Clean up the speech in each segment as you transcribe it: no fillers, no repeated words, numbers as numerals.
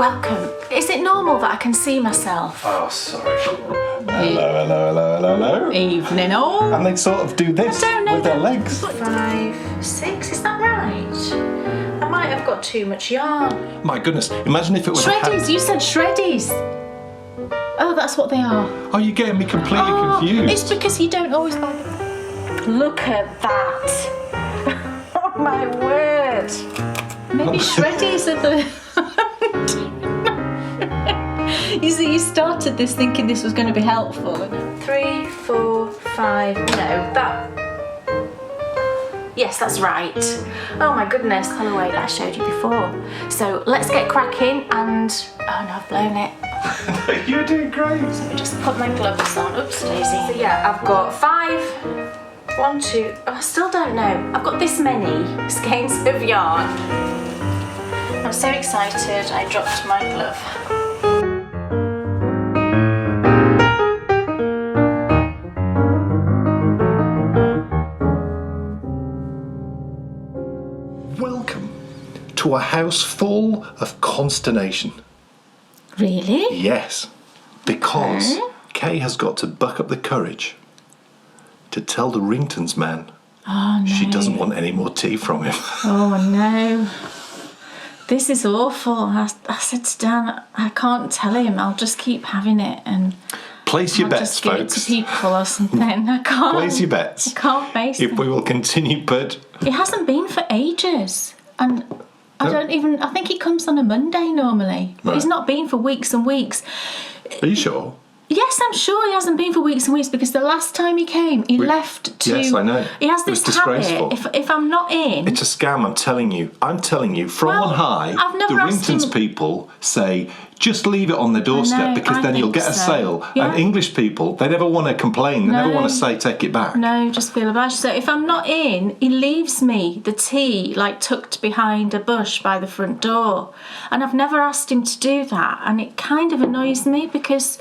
welcome. Is it normal that I can see myself? Oh, sorry. Hello. Evening all. And they sort of do this with their legs. 5, 6, is that right? I might have got too much yarn. My goodness, imagine if it was Shreddies, you said shreddies. Oh, that's what they are. Oh, you're getting me completely confused. It's because you don't always buy them. Look at that. Oh my word. Maybe shreddies are the... You see, you started this thinking this was going to be helpful. 3, 4, 5, no, that... Yes, that's right. Oh my goodness, colourway that I showed you before. So let's get cracking and... Oh no, I've blown it. You're doing great. Let me just put my gloves on. Oops, Daisy. So yeah, I've got 5, 1, 2, I still don't know. I've got this many skeins of yarn. I'm so excited, I dropped my glove. Welcome to a house full of consternation. Really? Yes, because Kay has got to buck up the courage to tell the Ringtons man she doesn't want any more tea from him. Oh no. This is awful. I said to Dan, I can't tell him. I'll just keep having it and Place your I'll bets, just give folks. it to people or something. I can't. Place your bets. I can't face If them. we will continue, but It hasn't been for ages. And I think he comes on a Monday normally. Right. He's not been for weeks and weeks. are you sure? Yes, I'm sure he hasn't been for weeks and weeks because the last time he came, he left to... Yes, I know. He has It was this habit. disgraceful. If I'm not in... It's a scam, I'm telling you. From Well, on high, I've never the asked Ringtons him- people say, just leave it on the doorstep because I then you'll think get a so. sale. Yeah. And English people, they never want to complain. They never want to say, take it back. No, just feel obliged. So if I'm not in, he leaves me the tea like tucked behind a bush by the front door. And I've never asked him to do that. And it kind of annoys me because...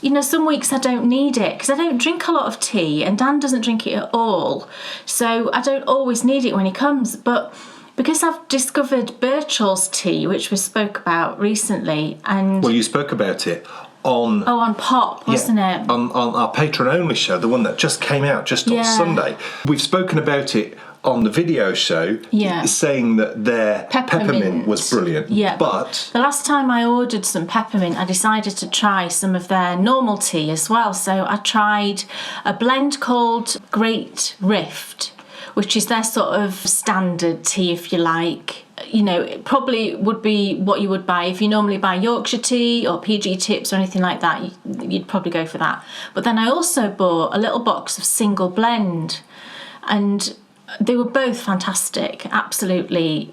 You know, some weeks I don't need it because I don't drink a lot of tea and Dan doesn't drink it at all. So I don't always need it when he comes. But because I've discovered Birchall's tea, which we spoke about recently, and... Well, you spoke about it on... Oh, on Pop, wasn't it? On our Patreon-only show, the one that just came out just on Sunday. We've spoken about it on the video show, saying that their peppermint was brilliant. Yeah. But the last time I ordered some peppermint, I decided to try some of their normal tea as well. So I tried a blend called Great Rift, which is their sort of standard tea, if you like. You know, it probably would be what you would buy if you normally buy Yorkshire tea or PG Tips or anything like that. You'd probably go for that. But then I also bought a little box of single blend, and they were both fantastic. Absolutely,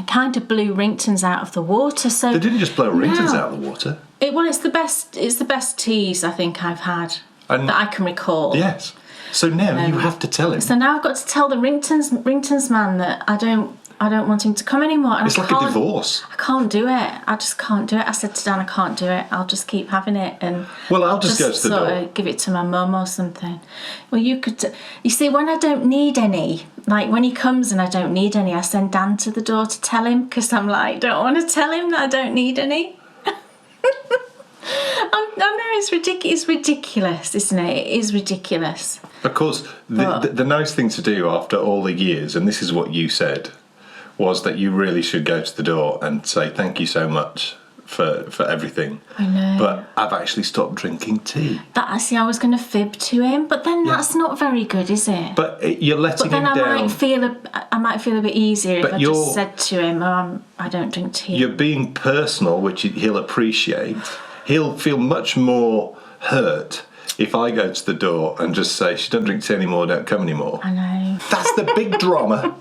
kind of blew Ringtons out of the water. So they didn't just blow Ringtons out of the water. It's the best. It's the best teas I think I've had that I can recall. Yes. So now you have to tell him. So now I've got to tell the Ringtons man that I don't want him to come anymore. And It's like a divorce. I can't do it. I just can't do it. I said to Dan, I can't do it. I'll just keep having it, and I'll just go to the door. Give it to my mum or something. Well, you could. You see, when I don't need any, like when he comes and I don't need any, I send Dan to the door to tell him because I'm like, don't want to tell him that I don't need any. I know it's ridiculous, isn't it? It is ridiculous. Of course, the nice thing to do after all the years, and this is what you said, was that you really should go to the door and say thank you so much for everything. I know. But I've actually stopped drinking tea. I was going to fib to him, but then that's not very good, is it? But you're letting him down. But then I might feel a bit easier if I just said to him, I don't drink tea. You're being personal, which he'll appreciate. He'll feel much more hurt if I go to the door and just say, she don't drink tea anymore, don't come anymore. I know. That's the big drama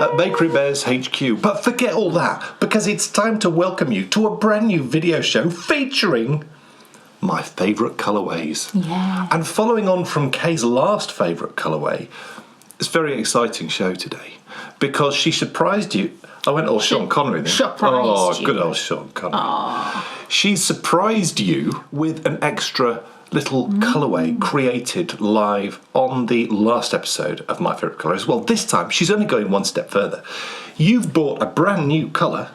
at Bakery Bears HQ. But forget all that, because it's time to welcome you to a brand new video show featuring my favourite colourways. Yeah. And following on from Kay's last favourite colourway, it's a very exciting show today because she surprised you. I went all Sean Connery then. Surprised you. Good old Sean Connery. Aww. She surprised you with an extra little colourway created live on the last episode of My Favourite Colours. Well, this time she's only going one step further. You've bought a brand new colour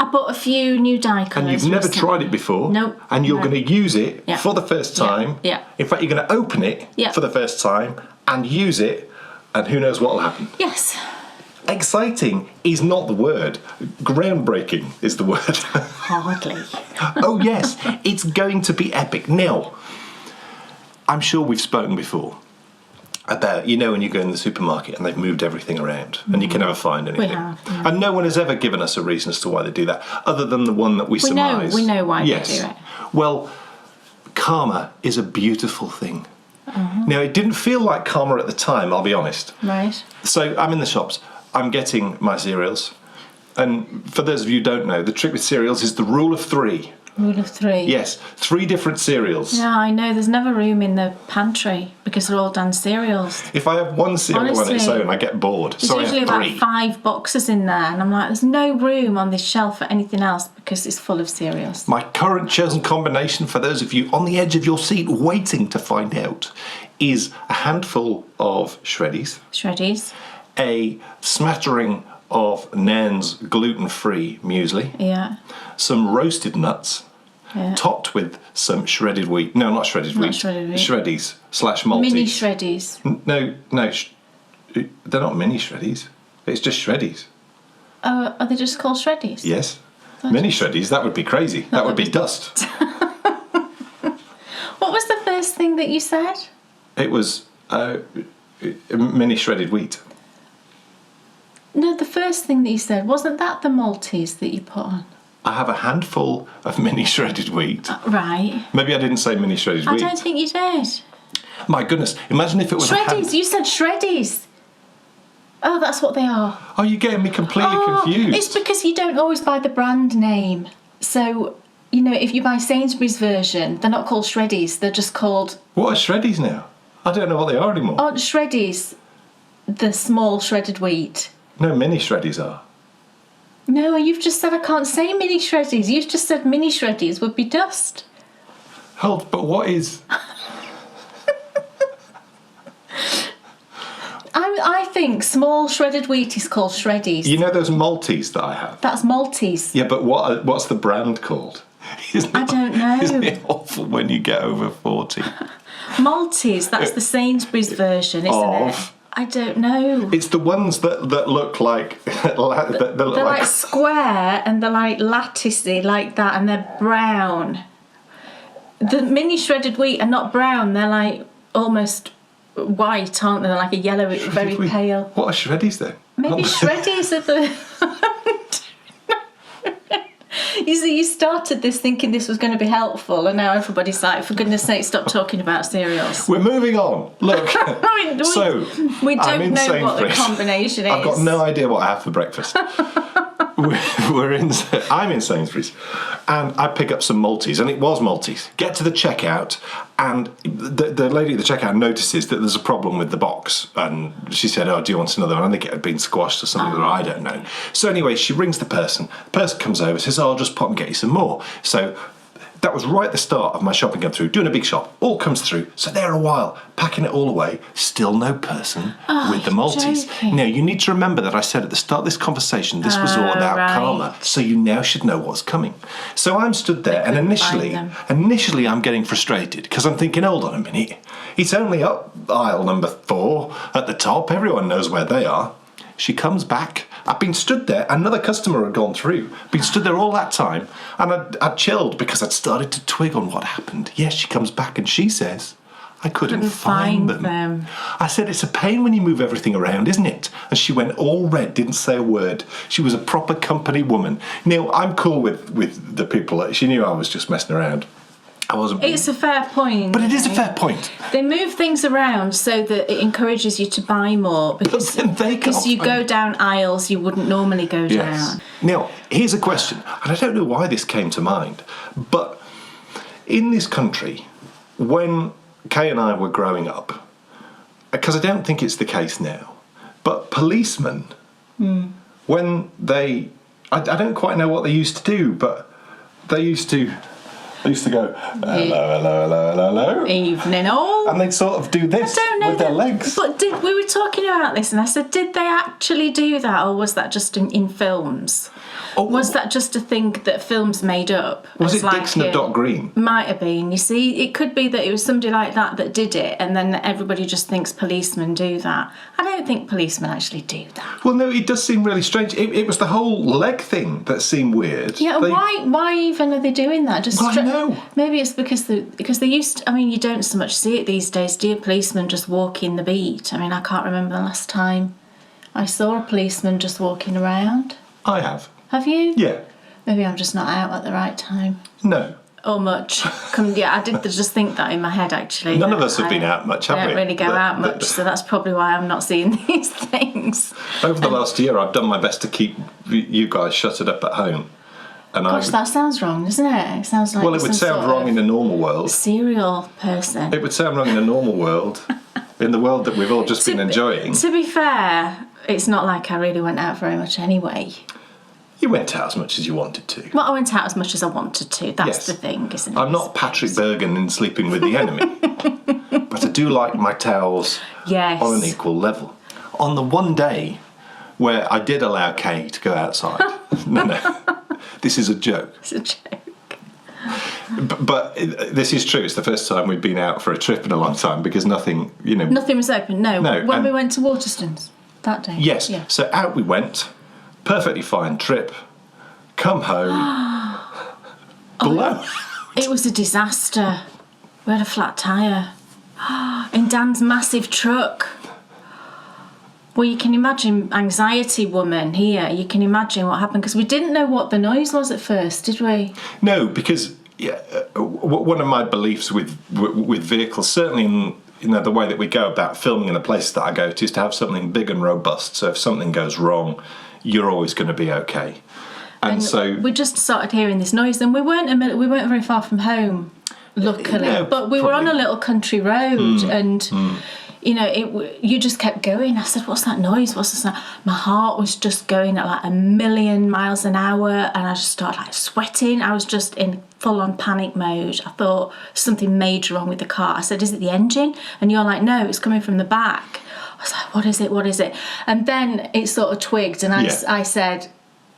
I bought a few new dye colours. And you've never tried it before. Nope. And you're going to use it for the first time. Yeah. In fact, you're going to open it for the first time and use it, and who knows what will happen. Yes. Exciting is not the word. Groundbreaking is the word. Hardly. Oh, yes. It's going to be epic. Now, I'm sure we've spoken before about, when you go in the supermarket and they've moved everything around and you can never find anything. We have. Yeah. And no one has ever given us a reason as to why they do that, other than the one that we surmise. We know why they do it. Well, karma is a beautiful thing. Now, it didn't feel like karma at the time, I'll be honest. Right. So I'm in the shops. I'm getting my cereals. And for those of you who don't know, the trick with cereals is the rule of 3. Rule of 3. Yes, 3 different cereals. Yeah, I know. There's never room in the pantry because they're all done cereals. If I have one cereal on its own, I get bored. There's So I usually have 3. about 5 boxes in there, and I'm like, there's no room on this shelf for anything else because it's full of cereals. My current chosen combination, for those of you on the edge of your seat waiting to find out, is a handful of Shreddies. Shreddies. A smattering of Nan's gluten-free muesli. Yeah. Some roasted nuts. Yeah. Topped with some shredded wheat. No, not shredded wheat. Shredded wheat. Shreddies / Maltese. Mini Shreddies. No, they're not mini Shreddies. It's just Shreddies. Are they just called Shreddies? Yes. Mini Shreddies, that would be crazy. That would be dust. What was the first thing that you said? It was mini shredded wheat. No, the first thing that you said, wasn't that the Maltese that you put on? I have a handful of mini shredded wheat. Right. Maybe I didn't say mini shredded wheat. I don't think you did. My goodness, imagine if it was Shreddies, you said Shreddies. Oh, that's what they are. Oh, you're getting me completely confused. It's because you don't always buy the brand name. So, if you buy Sainsbury's version, they're not called Shreddies, they're just called... What are Shreddies now? I don't know what they are anymore. Aren't Shreddies the small shredded wheat? No, mini Shreddies are. No, you've just said I can't say mini Shreddies. You've just said mini Shreddies would be dust. Hold, but what is... I think small shredded wheat is called Shreddies. You know those Maltese that I have? That's Maltese. Yeah, but what's the brand called? I don't know. Isn't it awful when you get over 40? Maltese, that's the Sainsbury's version, isn't it? I don't know. It's the ones that look like... they're like square and they're like latticey like that and they're brown. The mini shredded wheat are not brown, they're like almost white, aren't they? They're like a yellow, very pale. What are Shreddies then? Maybe Shreddies are the... You started this thinking this was going to be helpful, and now everybody's like, for goodness sake, stop talking about cereals. We're moving on. Look, we don't know what the combination is. I've got no idea what I have for breakfast. I'm in Sainsbury's, and I pick up some Maltese, and it was Maltese. Get to the checkout, and the lady at the checkout notices that there's a problem with the box, and she said, "Oh, do you want another one?" I think it had been squashed or something, I don't know. So anyway, she rings the person. The person comes over, says, "Oh, I'll just pop and get you some more." So that was right at the start of my shopping going through, doing a big shop. All comes through. So there a while, packing it all away. Still no person with the Maltese. Joking. Now, you need to remember that I said at the start of this conversation, this was all about karma. So you now should know what's coming. So I'm stood there, and initially I'm getting frustrated because I'm thinking, hold on a minute. It's only up aisle number 4 at the top. Everyone knows where they are. She comes back. I've been stood there. Another customer had gone through. Been stood there all that time. And I'd chilled because I'd started to twig on what happened. Yes, she comes back and she says, I couldn't find them. I said, it's a pain when you move everything around, isn't it? And she went all red, didn't say a word. She was a proper company woman. Now, I'm cool with the people. She knew I was just messing around. I wasn't. It's a fair point. But it is a fair point. They move things around so that it encourages you to buy more because you go down aisles you wouldn't normally go down. Now, here's a question, and I don't know why this came to mind, but in this country, when Kay and I were growing up, because I don't think it's the case now, but policemen, when I don't quite know what they used to do, but they used to... I used to go, hello, hello, hello, hello, hello. Evening all. And they'd sort of do this with their legs. But we were talking about this, and I said, did they actually do that, or was that just in films? Oh, was that just a thing that films made up? Was it Dixon of Dock Green? Might have been. You see, it could be that it was somebody like that did it, and then everybody just thinks policemen do that. I don't think policemen actually do that. Well, no, it does seem really strange. It was the whole leg thing that seemed weird. Yeah, why even are they doing that? I know. Maybe it's because they used to, I mean, you don't so much see it these days, do you? Policemen just walking the beat. I mean, I can't remember the last time I saw a policeman just walking around. I have. Have you? Yeah. Maybe I'm just not out at the right time. No. Or much. Yeah, I did just think that in my head, actually. None of us have been out much, have we? I don't really go out much, so that's probably why I'm not seeing these things. Over the last year, I've done my best to keep you guys shuttered up at home. And Gosh, that sounds wrong, doesn't it? It sounds like... Well, it would sound wrong in a normal world. Serial person. It would sound wrong in a normal world. In the world that we've all just been enjoying. To be fair, it's not like I really went out very much anyway. You went out as much as you wanted to. Well, I went out as much as I wanted to. That's Yes. the thing, isn't it? I'm not Patrick Bergen in Sleeping with the Enemy. But I do like my towels Yes. on an equal level. On the one day where I did allow Kay to go outside. No. This is a joke. It's a joke. But this is true. It's the first time we've been out for a trip in a long time because nothing, Nothing was open, no. No, When we went to Waterstones that day. Yes. Yeah. So out we went. Perfectly fine trip. Come home. Blow. It was a disaster. We had a flat tyre. In Dan's massive truck. Well, you can imagine, anxiety woman here, you can imagine what happened, because we didn't know what the noise was at first, did we? No, because one of my beliefs with vehicles, certainly in the way that we go about filming in the places that I go to, is to have something big and robust. So if something goes wrong, you're always going to be okay. And so we just started hearing this noise, and we weren't very far from home, luckily. No, but we were on a little country road, and you just kept going. I said, "What's that noise? What's this?" My heart was just going at like 1,000,000 miles an hour, and I just started like sweating. I was just in full-on panic mode. I thought something major wrong with the car. I said, "Is it the engine?" And you're like, "No, it's coming from the back." I was like, what is it? And then it sort of twigged, and I said,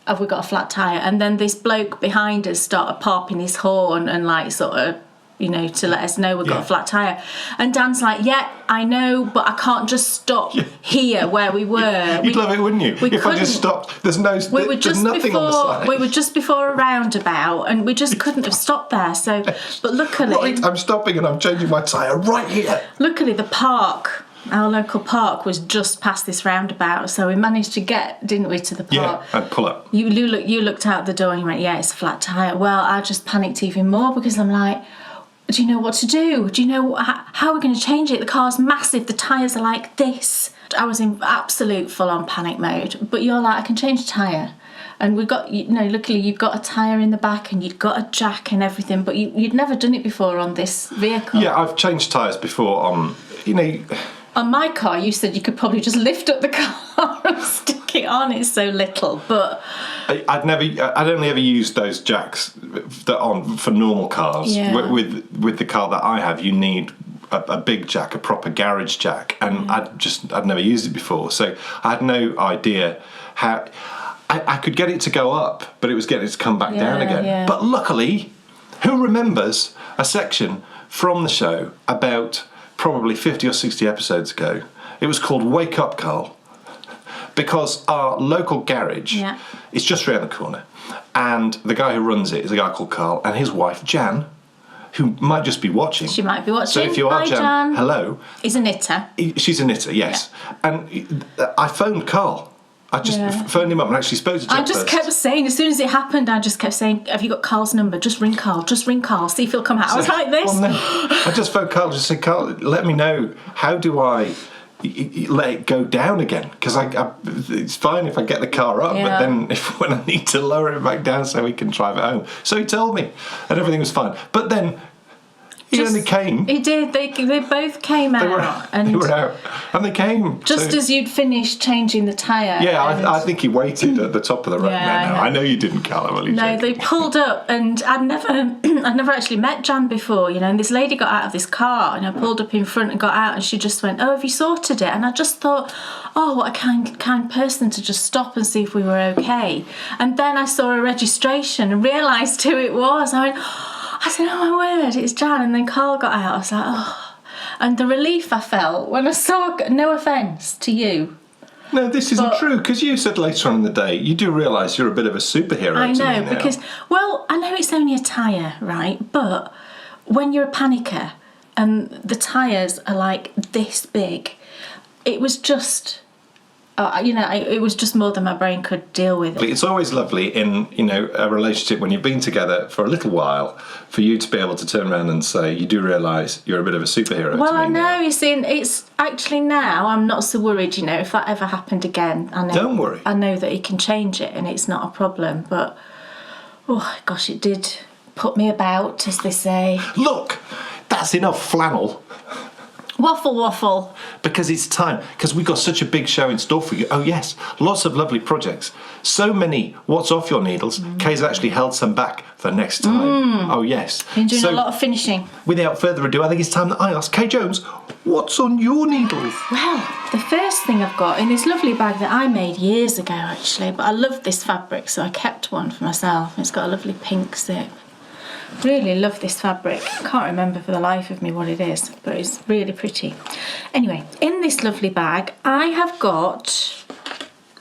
have we got a flat tyre? And then this bloke behind us started popping his horn and like sort of, to let us know we've got a flat tyre. And Dan's like, yeah, I know, but I can't just stop here where we were. You'd love it, wouldn't you? If I just stopped, there's nothing on the side. We were just before a roundabout, and we just couldn't have stopped there. So, but luckily... Right, I'm stopping and I'm changing my tyre right here. Luckily, the park... Our local park was just past this roundabout, so we managed to get, didn't we, to the park? Yeah, and pull up. You looked out the door and you went, yeah, it's a flat tyre. Well, I just panicked even more because I'm like, do you know what to do? Do you know how are we going to change it? The car's massive, the tyres are like this. I was in absolute full-on panic mode, but you're like, I can change the tyre. And we got, luckily you've got a tyre in the back and you'd got a jack and everything, but you'd never done it before on this vehicle. Yeah, I've changed tyres before on, On my car, you said you could probably just lift up the car and stick it on. It's so little, but I'd only ever used those jacks for normal cars. Yeah. With the car that I have, you need a big jack, a proper garage jack, and I'd never used it before, so I had no idea how. I could get it to go up, but it was getting it to come back down again. Yeah. But luckily, who remembers a section from the show about probably 50 or 60 episodes ago? It was called Wake Up, Cowl, because our local garage is just around the corner, and the guy who runs it is a guy called Cowl, and his wife Jan, who might just be watching. She might be watching. So if you are, Hi, Jan, hello. He's a knitter. She's a knitter, yes. Yeah. And I phoned Cowl. I just phoned him up and actually spoke to Jan. I just kept saying, as soon as it happened, I just kept saying, have you got Carl's number? Just ring Cowl, see if he'll come out. I was like this. Oh, no. I just phoned Cowl, just said, Cowl, let me know, how do I let it go down again? Because it's fine if I get the car up, but then when I need to lower it back down so we can drive it home. So he told me, and everything was fine. But then, He only came. He did. They both came out. They were out. And they came. Just as you'd finished changing the tyre. Yeah, I think he waited at the top of the road. Yeah, I know you didn't, Cal. No, they pulled up, and I'd never actually met Jan before, and this lady got out of this car, and I pulled up in front and got out, and she just went, "Oh, have you sorted it?" And I just thought, oh, what a kind person to just stop and see if we were okay. And then I saw a registration and realised who it was. I said, "Oh my word, it's Jan." And then Carl got out. I was like, oh. And the relief I felt when I saw, no offence to you. No, this isn't true, because you said later on in the day, you do realise you're a bit of a superhero. I know, to me now. because, well, I know it's only a tyre, right? But when you're a panicker and the tyres are like this big, it was just... it was just more than my brain could deal with. It's always lovely in, a relationship when you've been together for a little while for you to be able to turn around and say, you do realise you're a bit of a superhero. Well, to me I know, now. you see, it's actually now I'm not so worried, if that ever happened again. I know, Don't worry. I know that he can change it and it's not a problem, but, oh gosh, it did put me about, as they say. Look, that's enough flannel. Waffle. Because it's time. Because we've got such a big show in store for you. Oh, yes. Lots of lovely projects. So many what's off your needles. Kay's actually held some back for next time. Oh, yes. Been doing a lot of finishing. Without further ado, I think it's time that I ask Kay Jones, what's on your needles? Well, the first thing I've got in this lovely bag that I made years ago, actually, but I love this fabric, so I kept one for myself. It's got a lovely pink zip. Really love this fabric. I can't remember for the life of me what it is, but it's really pretty. Anyway, in this lovely bag, I have got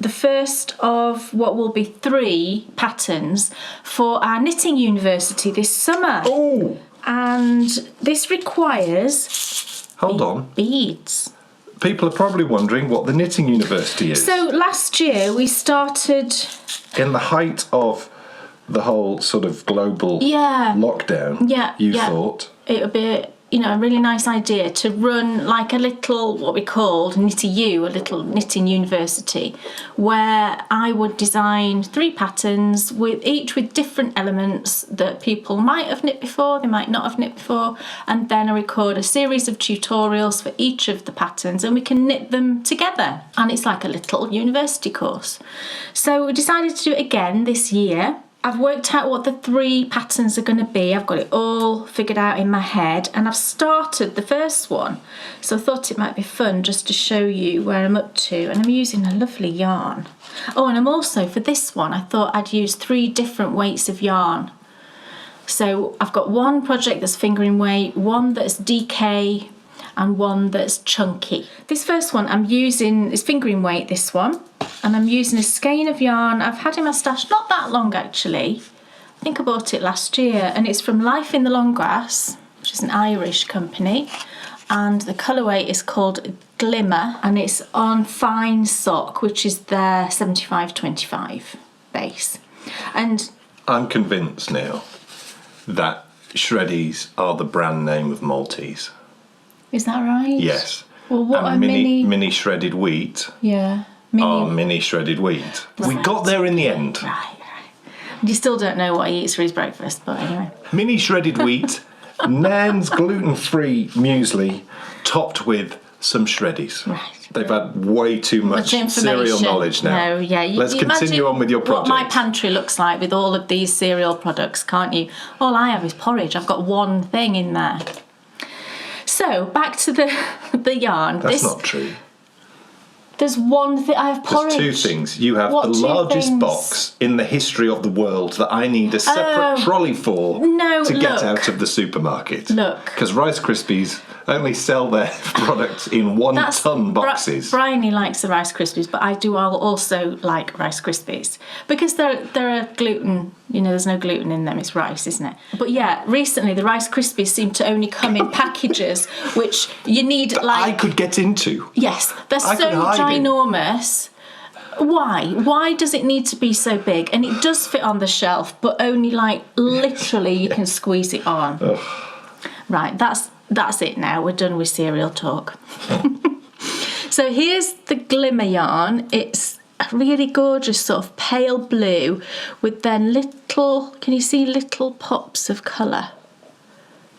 the first of what will be 3 patterns for our knitting university this summer. Oh! And this requires... Hold on. Beads. People are probably wondering what the knitting university is. So last year we started... In the height of the whole sort of global lockdown, you thought it would be a really nice idea to run like a little, what we called Knitty-U, a little knitting university, where I would design 3 patterns, each with different elements that people might have knit before, they might not have knit before, and then I record a series of tutorials for each of the patterns and we can knit them together, and it's like a little university course. So we decided to do it again this year. I've worked out what the 3 patterns are going to be. I've got it all figured out in my head, and I've started the first one. So I thought it might be fun just to show you where I'm up to, and I'm using a lovely yarn. Oh, and I'm also, for this one, I thought I'd use 3 different weights of yarn. So I've got one project that's fingering weight, one that's DK, and one that's chunky. This first one I'm using is fingering weight, this one, and I'm using a skein of yarn I've had in my stash not that long actually. I think I bought it last year, and it's from Life in the Long Grass, which is an Irish company, and the colourway is called Glimmer, and it's on Fine Sock, which is their 75-25 base. And I'm convinced now that Shreddies are the brand name of Maltese. Is that right? Yes. Well, what and mini shredded wheat. Yeah. Mini shredded wheat. Right. We got there in the end. Right. You still don't know what he eats for his breakfast, but anyway. Mini shredded wheat, Nan's gluten-free muesli, topped with some Shreddies. Right. They've had way too much cereal knowledge now. No, yeah. Let's continue on with your project. What my pantry looks like with all of these cereal products, can't you? All I have is porridge. I've got one thing in there. So, back to the yarn. That's not true. There's one thing. I have porridge. There's 2 things. You have the largest box in the history of the world that I need a separate trolley for to get out of the supermarket. Look. Because Rice Krispies only sell their products in 1-ton boxes. Bryony likes the Rice Krispies, but I do also like Rice Krispies. Because they're a gluten, there's no gluten in them, it's rice, isn't it? But yeah, recently the Rice Krispies seem to only come in packages, which you need I could get into. Yes, they're so ginormous. Why does it need to be so big? And it does fit on the shelf, but only literally you can squeeze it on. Ugh. Right, that's it now. We're done with cereal talk. So here's the Glimmer yarn. It's a really gorgeous sort of pale blue with then can you see little pops of colour?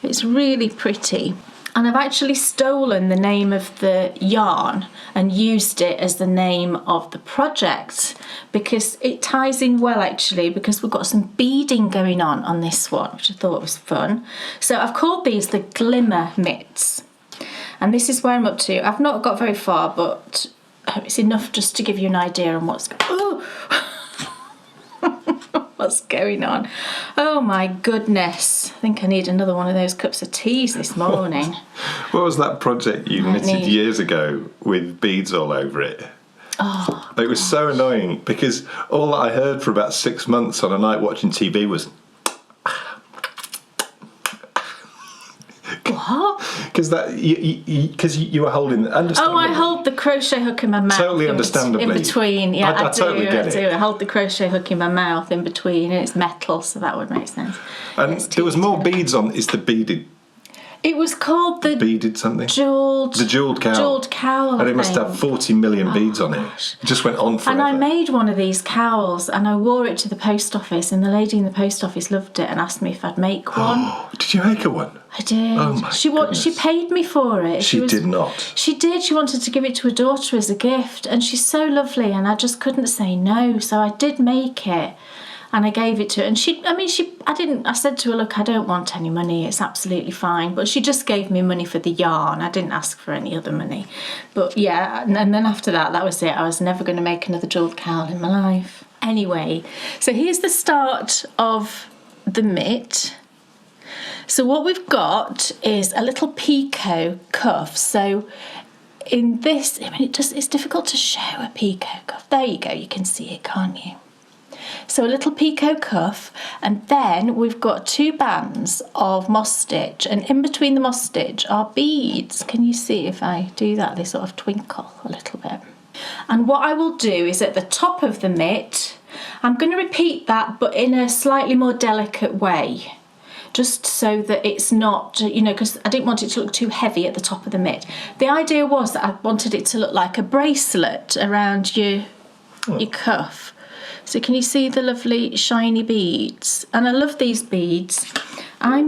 It's really pretty. And I've actually stolen the name of the yarn and used it as the name of the project because it ties in well, actually, because we've got some beading going on this one, which I thought was fun. So I've called these the Glimmer Mitts. And this is where I'm up to. I've not got very far, but it's enough just to give you an idea on what's what's going on. Oh my goodness. I think I need another one of those cups of teas this morning. What was that project you knitted years ago with beads all over it? Oh, it was so annoying because all I heard for about 6 months on a night watching TV was... What? Because you were holding... Oh, I hold the crochet hook in my mouth. Totally understandably. In between, yeah, I totally get it. I hold the crochet hook in my mouth in between, and it's metal, so that would make sense. And there was more beads on... It's the beaded... It was called the... Beaded something? The jewelled cowl. Jewelled cowl, and it must have 40 million beads on it. Gosh. It just went on forever. And I made one of these cowls and I wore it to the post office, and the lady in the post office loved it and asked me if I'd make one. Did you make her one? I did. Oh my goodness. She paid me for it. She did not. She did. She wanted to give it to her daughter as a gift, and she's so lovely, and I just couldn't say no. So I did make it, and I gave it to her. And I said to her, look, I don't want any money. It's absolutely fine. But she just gave me money for the yarn. I didn't ask for any other money. But yeah, and then after that was it. I was never going to make another jewelled cowl in my life. Anyway, so here's the start of the mitt. So what we've got is a little picot cuff. So in this, it's difficult to show a picot cuff. There you go, you can see it, can't you? So a little picot cuff, and then we've got 2 bands of moss stitch, and in between the moss stitch are beads. Can you see if I do that? They sort of twinkle a little bit. And what I will do is at the top of the mitt, I'm going to repeat that, but in a slightly more delicate way. Just so that it's not, because I didn't want it to look too heavy at the top of the mitt. The idea was that I wanted it to look like a bracelet around your cuff. So can you see the lovely shiny beads? And I love these beads. I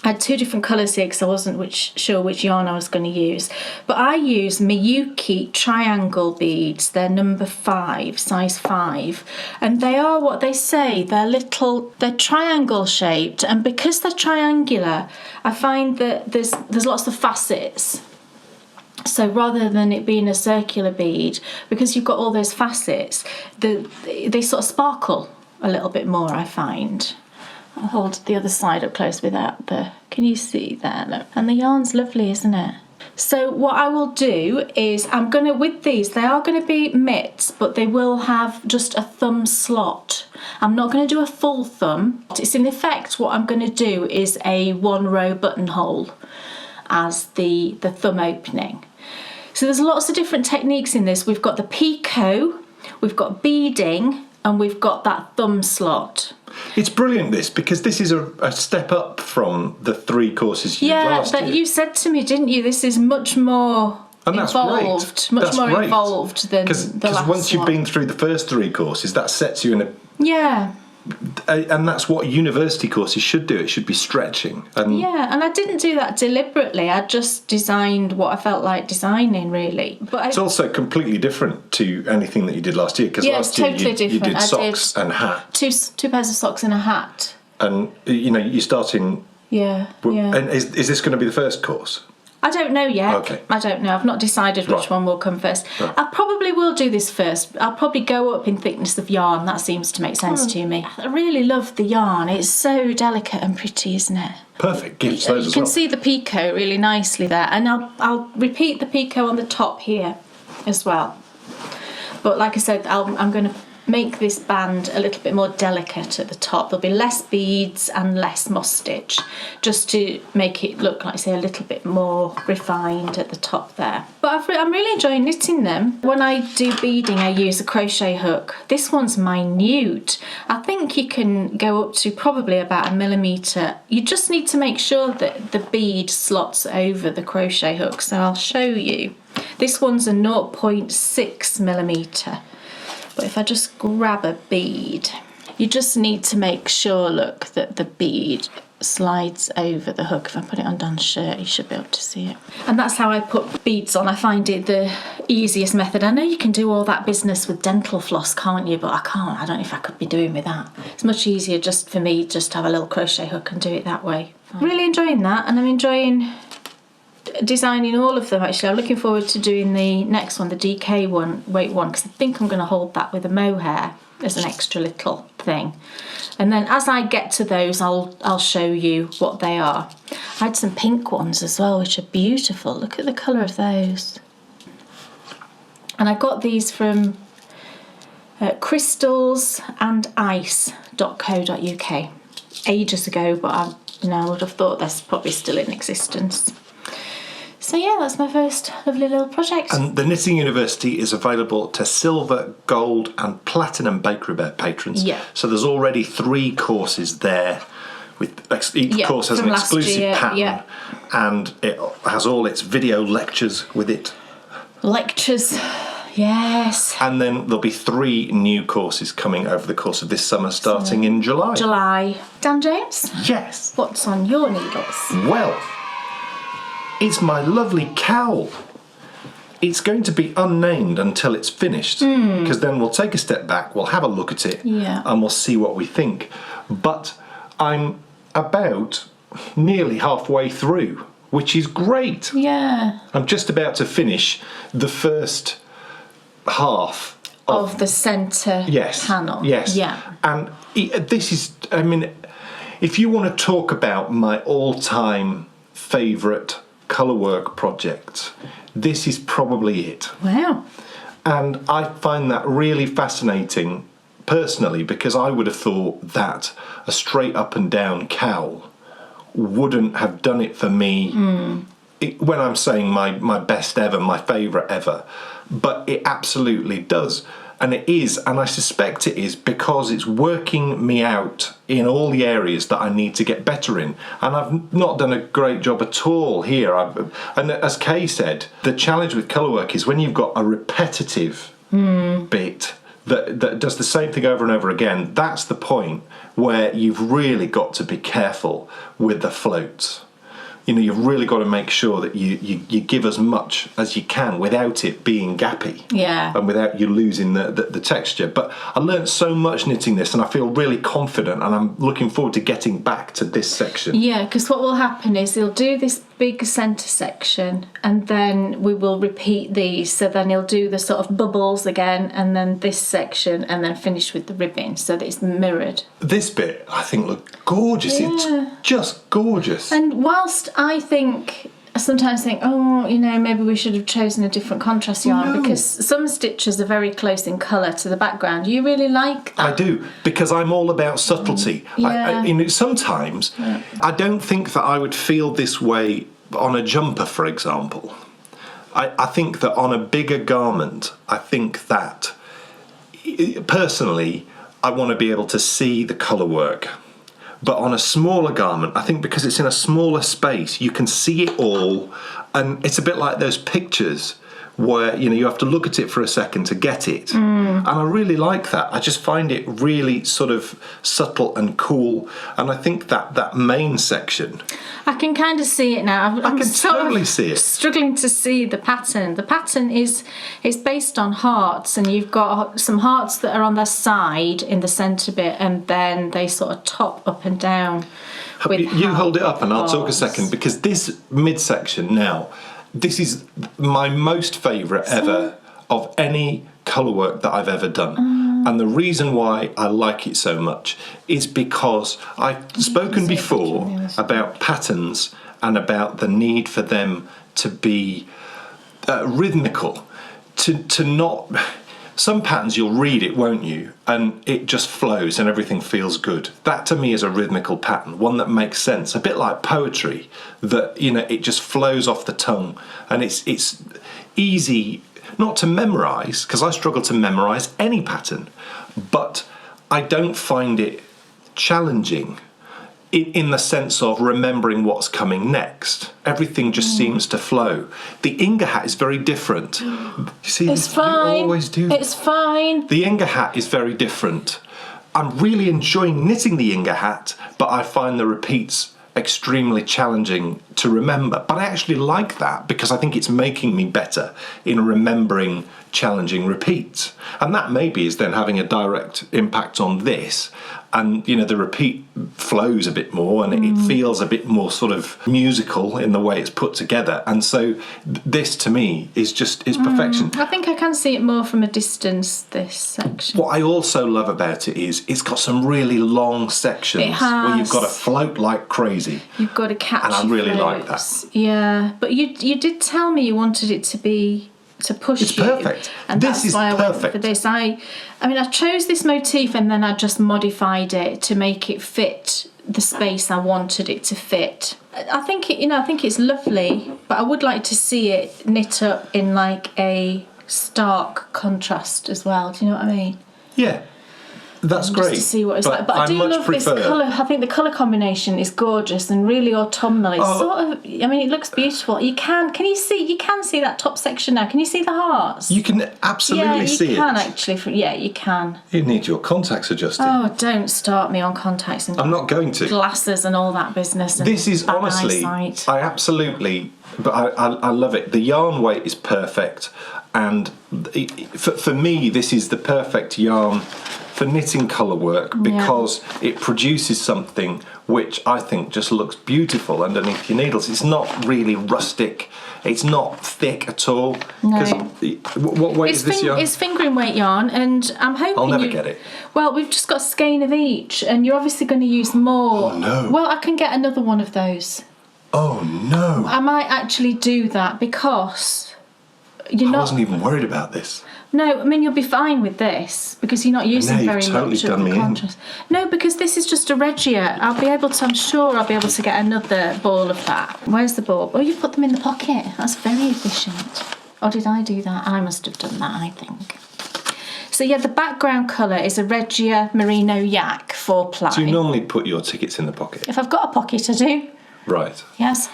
had 2 different colours here because I wasn't sure which yarn I was going to use. But I use Miyuki triangle beads. They're number 5, size 5. And they are what they say. They're triangle shaped. And because they're triangular, I find that there's lots of facets. So rather than it being a circular bead, because you've got all those facets, they sort of sparkle a little bit more, I find. I'll hold the other side up close without can you see there? Look. And the yarn's lovely, isn't it? So what I will do is with these, they are going to be mitts, but they will have just a thumb slot. I'm not going to do a full thumb. It's in effect, what I'm going to do is a 1-row buttonhole as the thumb opening. So there's lots of different techniques in this. We've got the picot, we've got beading, and we've got that thumb slot. It's brilliant, this, because this is a step up from the 3 courses you did last year. Yeah, you said to me, didn't you, this is much more involved. Much more involved than the last one. Because once you've been through the first 3 courses, that sets you in a... Yeah. And that's what university courses should do. It should be stretching. And it's also completely different to anything that you did last year. Because last year you did socks and hat. Two pairs of socks and a hat. And you're starting. Yeah. And is this going to be the first course? I don't know yet. Okay. I don't know. I've not decided which one will come first. Right. I probably will do this first. I'll probably go up in thickness of yarn. That seems to make sense to me. I really love the yarn. It's so delicate and pretty, isn't it? Perfect gifts, those as well. You can see the picot really nicely there. And I'll repeat the picot on the top here as well. But like I said, I'm going to make this band a little bit more delicate at the top. There'll be less beads and less moss stitch, just to make it look, like I say, a little bit more refined at the top there. But I'm really enjoying knitting them. When I do beading, I use a crochet hook. This one's minute. I think you can go up to probably about 1 millimetre. You just need to make sure that the bead slots over the crochet hook. So I'll show you. This one's a 0.6 millimetre. But if I just grab a bead, you just need to make sure, look, that the bead slides over the hook. If I put it on Dan's shirt, you should be able to see it. And that's how I put beads on. I find it the easiest method. I know you can do all that business with dental floss, can't you? But I can't. I don't know if I could be doing with that. It's much easier just for me just to have a little crochet hook and do it that way. I'm really enjoying that, and I'm enjoying designing all of them actually. I'm looking forward to doing the next one, the DK weight one, because I think I'm going to hold that with a mohair as an extra little thing. And then as I get to those, I'll show you what they are. I had some pink ones as well, which are beautiful. Look at the colour of those. And I got these from crystalsandice.co.uk ages ago, but I would have thought that's probably still in existence. So yeah, that's my first lovely little project. And the Knitting University is available to silver, gold and platinum Bakery Bear patrons. Yeah. So there's already 3 courses there. With each course has an exclusive pattern, and it has all its video lectures with it. Lectures, yes. And then there'll be 3 new courses coming over the course of this summer, starting in July. Dan James? Yes. What's on your needles? Well, it's my lovely cowl. It's going to be unnamed until it's finished, because then we'll take a step back, we'll have a look at it, and we'll see what we think. But I'm about nearly halfway through, which is great. Yeah. I'm just about to finish the first half of the centre panel. Yes. Yeah. And this is, I mean, if you want to talk about my all-time favourite Colourwork project, this is probably it. Wow. And I find that really fascinating personally, because I would have thought that a straight up and down cowl wouldn't have done it for me. When I'm saying my best ever, my favourite ever, but it absolutely does. And it is, and I suspect it is, because it's working me out in all the areas that I need to get better in. And I've not done a great job at all here. And as Kay said, the challenge with Colourwork is when you've got a repetitive bit that does the same thing over and over again, that's the point where you've really got to be careful with the floats. You know, you've really got to make sure that you give as much as you can without it being gappy. Yeah. And without you losing the texture. But I learned so much knitting this, and I feel really confident, and I'm looking forward to getting back to this section. Yeah, because what will happen is he'll do this big centre section, and then we will repeat these. So then he'll do the sort of bubbles again, and then this section, and then finish with the ribbing, so that it's mirrored. This bit, I think, looked gorgeous. Yeah. It's just gorgeous. And whilst I sometimes think, maybe we should have chosen a different contrast yarn, because some stitches are very close in colour to the background. You really like that? I do, because I'm all about subtlety. Yeah. Sometimes I don't think that I would feel this way on a jumper, for example. I think that on a bigger garment, I think that, personally, I want to be able to see the colour work. But on a smaller garment, I think because it's in a smaller space, you can see it all. And it's a bit like those pictures where, you have to look at it for a second to get it. And I really like that. I just find it really sort of subtle and cool. And I think that main section, I can kind of see it now. I can totally see it. Struggling to see the pattern. The pattern is based on hearts, and you've got some hearts that are on their side in the centre bit, and then they sort of top up and down. You hold it up and I'll talk a second, because this midsection now, this is my most favourite ever of any Colourwork that I've ever done. And the reason why I like it so much is because I've spoken before about patterns and about the need for them to be rhythmical, to not... Some patterns you'll read it, won't you? And it just flows and everything feels good. That to me is a rhythmical pattern, one that makes sense. A bit like poetry, that it just flows off the tongue, and it's easy not to memorise, because I struggle to memorise any pattern, but I don't find it challenging in the sense of remembering what's coming next. Everything just seems to flow. The Inga hat is very different. You see, it's fine. You always do. It's fine. The Inga hat is very different. I'm really enjoying knitting the Inga hat, but I find the repeats extremely challenging to remember. But I actually like that because I think it's making me better in remembering challenging repeats. And that maybe is then having a direct impact on this. And, you know, the repeat flows a bit more and it feels a bit more sort of musical in the way it's put together. And so this, to me, is perfection. I think I can see it more from a distance, this section. What I also love about it is it's got some really long sections where you've got to float like crazy. You've got to catch and I really floats. like that. Yeah, but you did tell me you wanted it to push it's you. perfect. And this that's is why perfect. I went for this. I mean, I chose this motif and then I just modified it to make it fit the space I wanted it to fit. I think it's lovely, but I would like to see it knit up in like a stark contrast as well. Do you know what I mean? Yeah. That's great. Just to see what it's like. But I do love this colour. I think the colour combination is gorgeous and really autumnal. It's sort of, I mean, it looks beautiful. You can see that top section now. Can you see the hearts? You can absolutely see it. Yeah, you can actually. Yeah, you can. You need your contacts adjusted. Oh, don't start me on contacts and I'm not going to. Glasses and all that business. And this is bad honestly, eyesight. I absolutely, but I love it. The yarn weight is perfect. And for me, this is the perfect yarn for knitting colourwork because it produces something which I think just looks beautiful underneath your needles. It's not really rustic. It's not thick at all. No. What weight is this yarn? It's fingering weight yarn, and I'm hoping I'll never get it. Well, we've just got a skein of each, and you're obviously going to use more. Oh, no. Well, I can get another one of those. Oh, no. I might actually do that because I wasn't even worried about this. No, I mean, you'll be fine with this because you're not using very much of the contrast. No, because this is just a regia. I'm sure I'll be able to get another ball of that. Where's the ball? Oh, you put them in the pocket. That's very efficient. Or did I do that? I must have done that, I think. So yeah, the background colour is a Regia Merino Yak 4-ply. Do you normally put your tickets in the pocket? If I've got a pocket, I do. Right. Yes.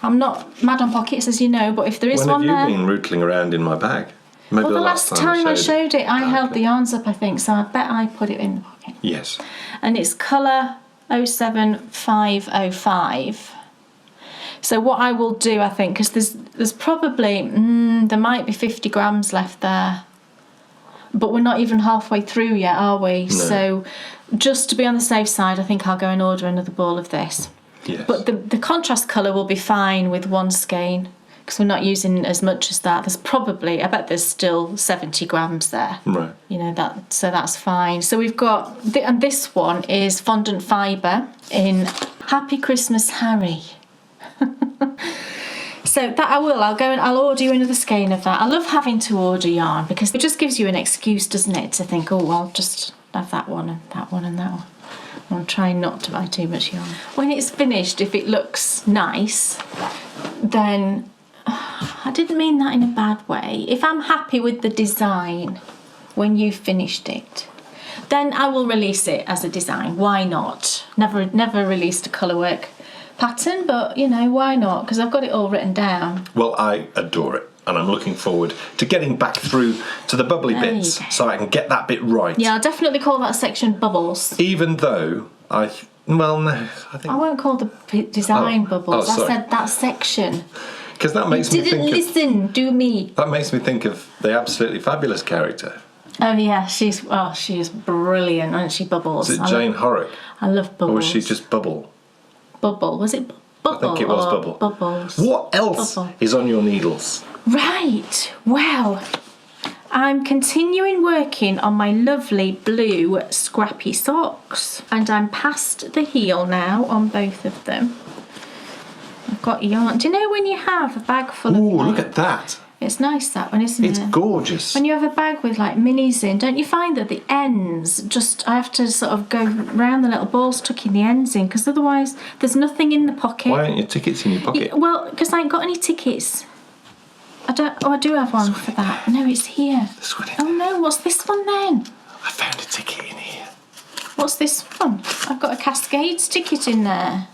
I'm not mad on pockets, as you know, but if there is one there... When have you been rootling around in my bag? Maybe Well, the last time I showed it, I held okay. the yarns up, I think, so I bet I put it in the pocket. Yes. And it's colour 07505. So what I will do, I think, because there's probably, there might be 50 grams left there. But we're not even halfway through yet, are we? No. So just to be on the safe side, I think I'll go and order another ball of this. Yes. But the contrast colour will be fine with one skein because we're not using as much as that. There's probably, I bet there's still 70 grams there. Right. You know, so that's fine. So we've got, and this one is fondant fibre in Happy Christmas Harry. So that I'll order you another skein of that. I love having to order yarn because it just gives you an excuse, doesn't it, to think, oh, I'll just have that one and that one and that one. I'm trying not to buy too much yarn. When it's finished, if it looks nice, then I didn't mean that in a bad way. If I'm happy with the design when you've finished it, then I will release it as a design. Why not? Never released a colourwork pattern, but you know, why not? Because I've got it all written down. Well, I adore it. And I'm looking forward to getting back through to the bubbly bits so I can get that bit right. Yeah, I'll definitely call that section bubbles. Even though I won't call the design bubbles. I said that section. Because that makes me think Didn't listen, do me. That makes me think of the absolutely fabulous character. Oh yeah, she is brilliant, isn't she? Bubbles. Is it Jane Horrocks? I love Bubbles. Or was she just Bubble? Bubble. Was it Bubble? I think it was Bubble. Bubbles. What else is on your needles? Right, well, I'm continuing working on my lovely blue scrappy socks and I'm past the heel now on both of them. I've got yarn. Do you know when you have a bag full of yarn? Ooh, look at that. It's nice, that one, isn't it? It's gorgeous. When you have a bag with like minis in, don't you find that the ends I have to sort of go round the little balls tucking the ends in because otherwise there's nothing in the pocket. Why aren't your tickets in your pocket? Well, because I ain't got any tickets. I do have one for that. No, it's here. Oh no, what's this one then? I found a ticket in here. What's this one? I've got a Cascades ticket in there.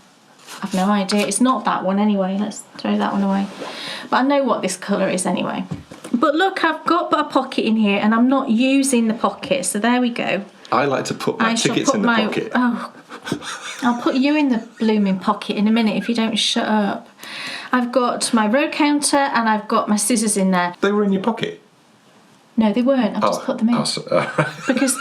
I've no idea. It's not that one anyway. Let's throw that one away. But I know what this colour is anyway. But look, I've got a pocket in here and I'm not using the pocket, so there we go. I like to put my tickets in the pocket. Oh, I'll put you in the blooming pocket in a minute if you don't shut up. I've got my row counter and I've got my scissors in there. They were in your pocket? No, they weren't. I just put them in. Because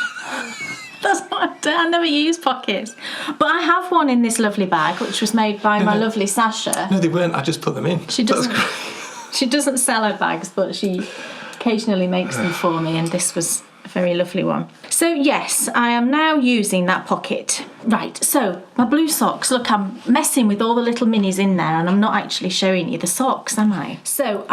that's what I do. I never use pockets. But I have one in this lovely bag, which was made by my lovely Sasha. No, they weren't. I just put them in. She doesn't sell her bags, but she occasionally makes them for me, and this was a very lovely one. So yes, I am now using that pocket. Right, so my blue socks. Look, I'm messing with all the little minis in there and I'm not actually showing you the socks, am I? So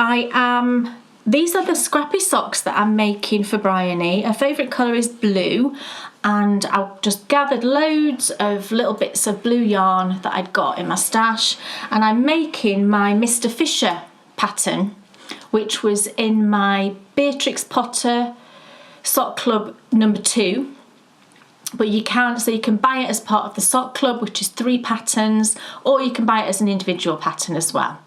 these are the scrappy socks that I'm making for Bryony. Her favourite colour is blue, and I just gathered loads of little bits of blue yarn that I'd got in my stash, and I'm making my Mr. Fisher pattern, which was in my Beatrix Potter Sock Club number 2. But you can buy it as part of the Sock Club, which is 3 patterns, or you can buy it as an individual pattern as well.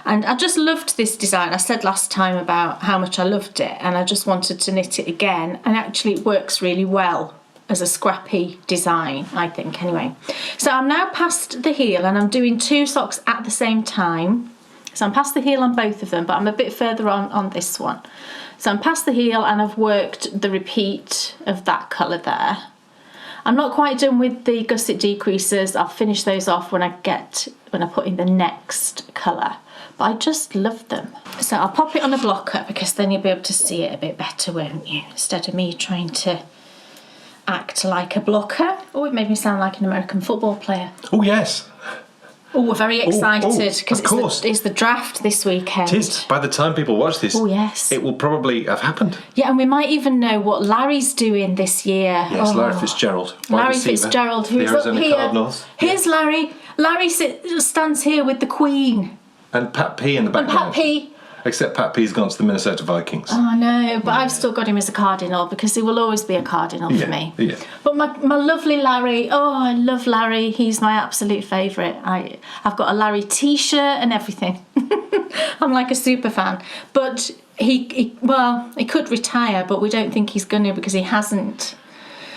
And I just loved this design. I said last time about how much I loved it, and I just wanted to knit it again, and actually it works really well as a scrappy design, I think, anyway. So I'm now past the heel and I'm doing 2 socks at the same time. So I'm past the heel on both of them, but I'm a bit further on this one. So I'm past the heel and I've worked the repeat of that colour there. I'm not quite done with the gusset decreases. I'll finish those off when I put in the next colour. But I just love them. So I'll pop it on a blocker because then you'll be able to see it a bit better, won't you? Instead of me trying to act like a blocker. Oh, it made me sound like an American football player. Oh, yes. Oh, we're very excited because it's the draft this weekend. It is. By the time people watch this, yes, it will probably have happened. Yeah, and we might even know what Larry's doing this year. Yes, Larry Fitzgerald. Larry Fitzgerald, who's up here. Cardinals. Here's Larry. Larry stands here with the Queen. And Pat P in the background. And Pat P. Except Pat P's gone to the Minnesota Vikings. Oh, no, but I've still got him as a cardinal because he will always be a cardinal for me. Yeah. But my lovely Larry, I love Larry. He's my absolute favourite. I've got a Larry T-shirt and everything. I'm like a super fan. But he could retire, but we don't think he's going to because he hasn't.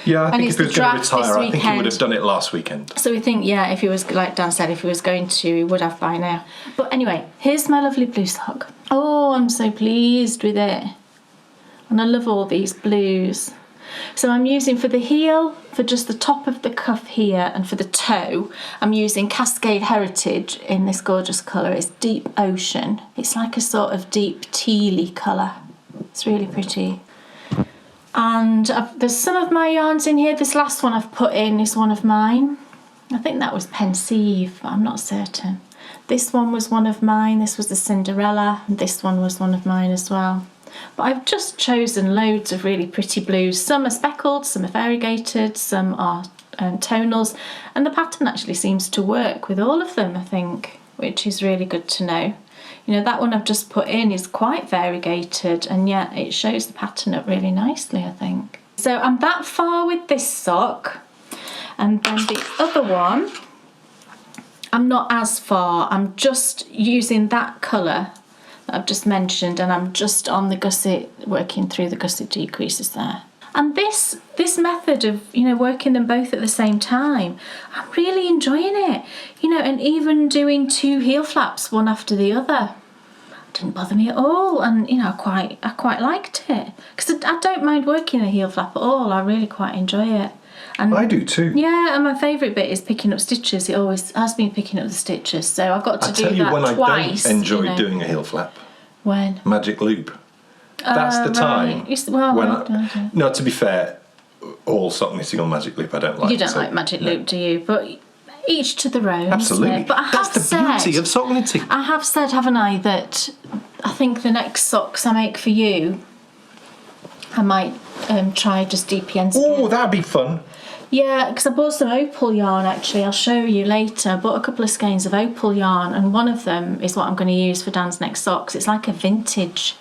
Yeah, I think if he was going to retire, I think he would have done it last weekend. So we think, if he was, like Dan said, if he was going to, he would have by now. But anyway, here's my lovely blue sock. Oh, I'm so pleased with it. And I love all these blues. So I'm using for the heel, for just the top of the cuff here, and for the toe, I'm using Cascade Heritage in this gorgeous colour. It's Deep Ocean. It's like a sort of deep tealy colour. It's really pretty. And there's some of my yarns in here. This last one I've put in is one of mine. I think that was Pensive, but I'm not certain. This one was one of mine. This was the Cinderella. And this one was one of mine as well. But I've just chosen loads of really pretty blues. Some are speckled, some are variegated, some are tonals. And the pattern actually seems to work with all of them, I think, which is really good to know. You know, that one I've just put in is quite variegated, and yet it shows the pattern up really nicely, I think. So I'm that far with this sock, and then the other one, I'm not as far. I'm just using that colour that I've just mentioned, and I'm just on the gusset, working through the gusset decreases there. And this method of, working them both at the same time, I'm really enjoying it. And even doing 2 heel flaps, one after the other, didn't bother me at all. And, I quite liked it. Because I don't mind working a heel flap at all. I really quite enjoy it. And I do too. Yeah, and my favourite bit is picking up stitches. It always has been picking up the stitches. So I've got to do that twice. I tell you when I don't enjoy doing a heel flap. When? Magic loop. That's the time. Right. No, to be fair, all sock knitting on magic loop I don't like. You don't like magic loop, do you? But each to their own. Absolutely. But That's the beauty of sock knitting. I have said, haven't I, that I think the next socks I make for you, I might try just DPN skin. Oh, that'd be fun. Yeah, because I bought some opal yarn, actually. I'll show you later. I bought a couple of skeins of opal yarn, and one of them is what I'm going to use for Dan's next socks. It's like a vintage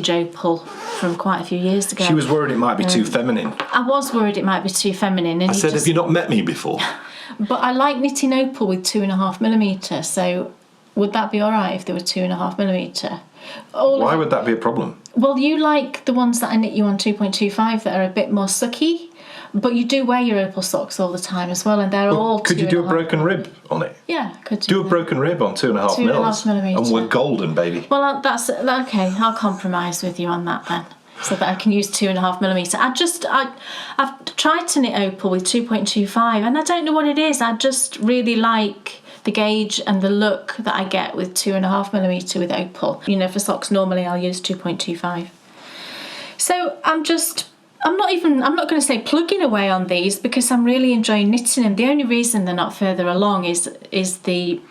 opal from quite a few years ago. She was worried it might be too feminine. I was worried it might be too feminine. And I said, have you not met me before? But I like knitting opal with 2.5mm, so would that be all right if there were 2.5mm? Why would that be a problem? Well, you like the ones that I knit you on 2.25 that are a bit more sucky, but you do wear your opal socks all the time as well, and they're all. Could you do a broken rib on it? Yeah, could do a broken rib on 2.5 mils. 2.5 millimetre. And we're golden, baby. Well, that's okay. I'll compromise with you on that then, so that I can use 2.5 millimetre. I've tried to knit opal with 2.25, and I don't know what it is. I just really like the gauge and the look that I get with 2.5 millimetre with opal. You know, for socks normally I'll use 2.25. So I'm not going to say plugging away on these, because I'm really enjoying knitting them. The only reason they're not further along is the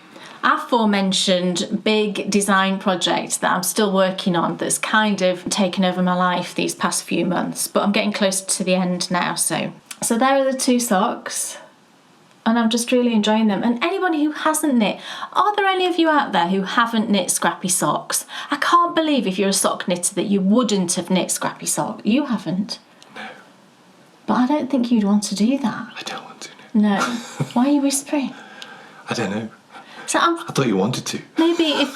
aforementioned big design project that I'm still working on, that's kind of taken over my life these past few months, but I'm getting closer to the end now. So there are the 2 socks, and I'm just really enjoying them. And anybody who hasn't knit, are there any of you out there who haven't knit scrappy socks? I can't believe, if you're a sock knitter, that you wouldn't have knit scrappy socks. You haven't? No. But I don't think you'd want to do that. I don't want to. No. Why are you whispering? I don't know. So I thought you wanted to. Maybe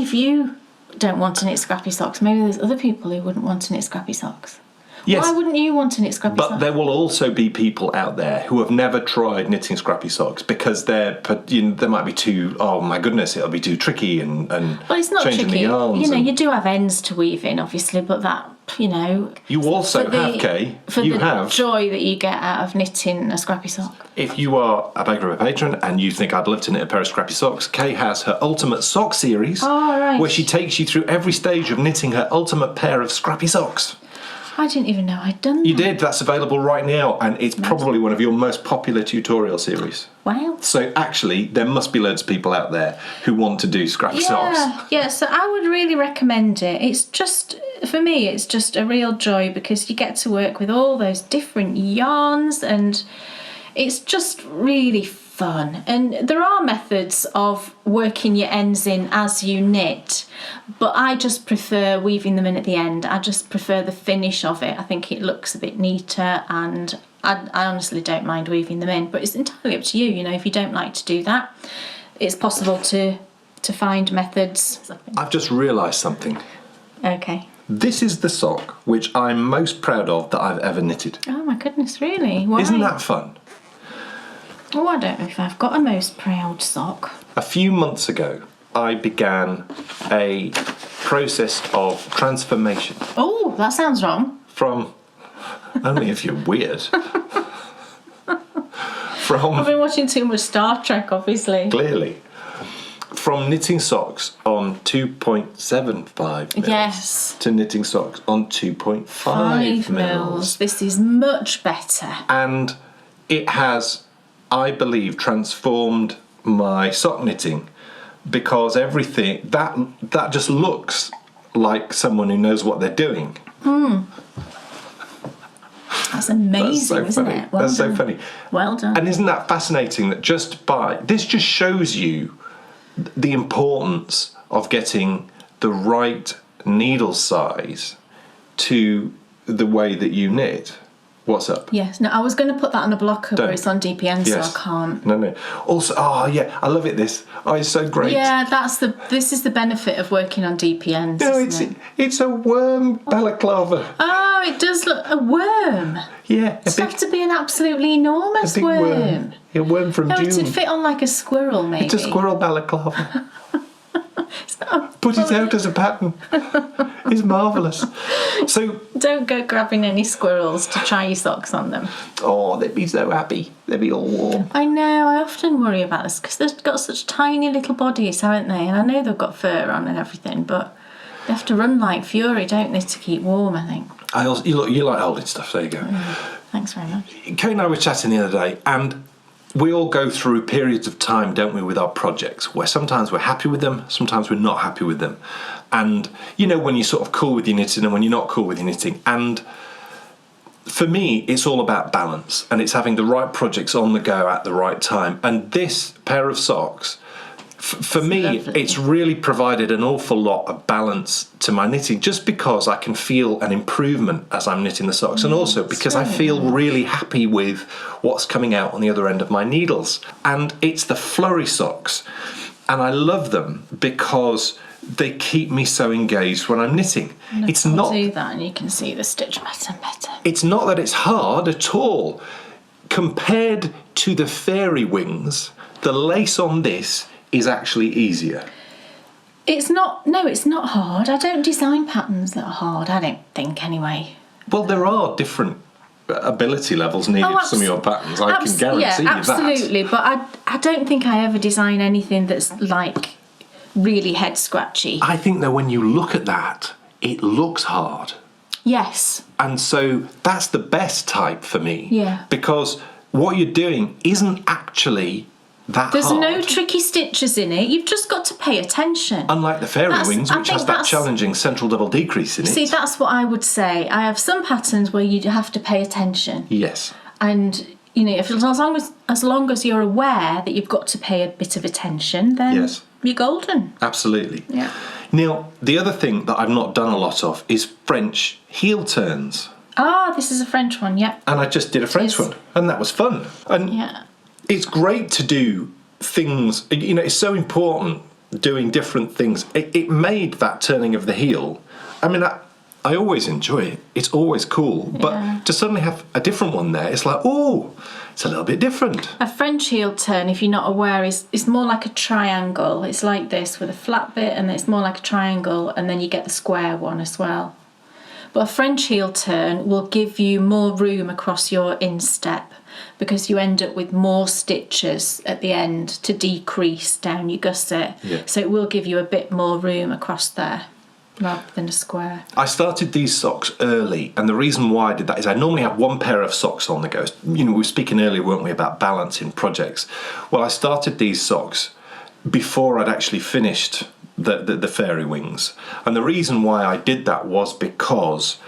if you don't want to knit scrappy socks, maybe there's other people who wouldn't want to knit scrappy socks. Yes. Why wouldn't you want to knit scrappy socks? But there will also be people out there who have never tried knitting scrappy socks, because they might be too, oh my goodness, it'll be too tricky and well, it's not changing tricky. the yarns. You do have ends to weave in, obviously, but that, You also have, Kay, joy that you get out of knitting a scrappy sock. If you are a backer of a patron and you think I'd love to knit a pair of scrappy socks, Kay has her Ultimate Sock series, where she takes you through every stage of knitting her ultimate pair of scrappy socks. I didn't even know I'd done that. You did. That's available right now, and it's probably one of your most popular tutorial series. Wow. So actually, there must be loads of people out there who want to do scrappy socks. Yeah, so I would really recommend it. It's just, for me, it's just a real joy, because you get to work with all those different yarns, and it's just really fun. And there are methods of working your ends in as you knit, but I just prefer weaving them in at the end. I just prefer the finish of it. I think it looks a bit neater, and I honestly don't mind weaving them in, but it's entirely up to you. If you don't like to do that, it's possible to find methods. I've just realised something. Okay. This is the sock which I'm most proud of that I've ever knitted. Oh my goodness, really? Why? Isn't that fun? Oh, I don't know if I've got a most proud sock. A few months ago, I began a process of transformation. Oh, that sounds wrong. From, only if you're weird. I've been watching too much Star Trek, obviously. Clearly. From knitting socks on 2.75 mils, yes, to knitting socks on 2.5 mils. This is much better. And it has, I believe, transformed my sock knitting, because everything that just looks like someone who knows what they're doing. That's amazing, isn't it? Well, that's done. So funny. Well done. And isn't that fascinating that this just shows you the importance of getting the right needle size to the way that you knit. What's up? Yes. No, I was going to put that on a blocker, but it's on DPN, yes. So I can't. No. Also, I love it. This. It's so great. Yeah, this is the benefit of working on DPN. No, it's a worm balaclava. Oh, it does look a worm. Yeah, It's have to be an absolutely enormous worm. A worm from June. It'd fit on like a squirrel, maybe. It's a squirrel balaclava. Put it out as a pattern. It's marvellous. So don't go grabbing any squirrels to try your socks on them. Oh, they'd be so happy. They'd be all warm. I know. I often worry about this, because they've got such tiny little bodies, haven't they? And I know they've got fur on and everything, but they have to run like fury, don't they, to keep warm, I think. You like holding stuff. There you go. Thanks very much. Kay and I were chatting the other day, and we all go through periods of time, don't we, with our projects, where sometimes we're happy with them, sometimes we're not happy with them. And, when you're sort of cool with your knitting and when you're not cool with your knitting. And for me, it's all about balance, and it's having the right projects on the go at the right time. And this pair of socks, for me, lovely. It's really provided an awful lot of balance to my knitting, just because I can feel an improvement as I'm knitting the socks, and also because I feel really happy with what's coming out on the other end of my needles. And it's the flurry socks. And I love them because they keep me so engaged when I'm knitting. It's not do that, and you can see the stitch pattern better. It's not that it's hard at all. Compared to the fairy wings, the lace on this is actually easier. It's not. No, it's not hard. I don't design patterns that are hard. I don't think, anyway. Well, there are different ability levels needed for some of your patterns. I can guarantee you that. Absolutely. But I don't think I ever design anything that's like really head scratchy. I think that when you look at that, it looks hard. Yes. And so that's the best type for me. Yeah. Because what you're doing isn't actually that There's hard. no tricky stitches in it. You've just got to pay attention. Unlike the fairy wings, which has that challenging central double decrease in it. See, that's what I would say. I have some patterns where you have to pay attention. Yes. And, you know, as long as you're aware that you've got to pay a bit of attention, then you're golden. Absolutely. Yeah. Now, the other thing that I've not done a lot of is French heel turns. Ah, this is a French one, yeah. And I just did a French one, and that was fun. And it's great to do things, you know, it's so important doing different things. It made that turning of the heel. I mean, I always enjoy it. It's always cool. But to suddenly have a different one there, it's like, oh, it's a little bit different. A French heel turn, if you're not aware, is more like a triangle. It's like this with a flat bit, and it's more like a triangle, and then you get the square one as well. But a French heel turn will give you more room across your instep because you end up with more stitches at the end to decrease down your gusset. Yeah. So it will give you a bit more room across there rather than a square. I started these socks early, and the reason why I did that is I normally have one pair of socks on that goes, you know, we were speaking earlier, weren't we, about balancing projects. Well, I started these socks before I'd actually finished the fairy wings, and the reason why I did that was because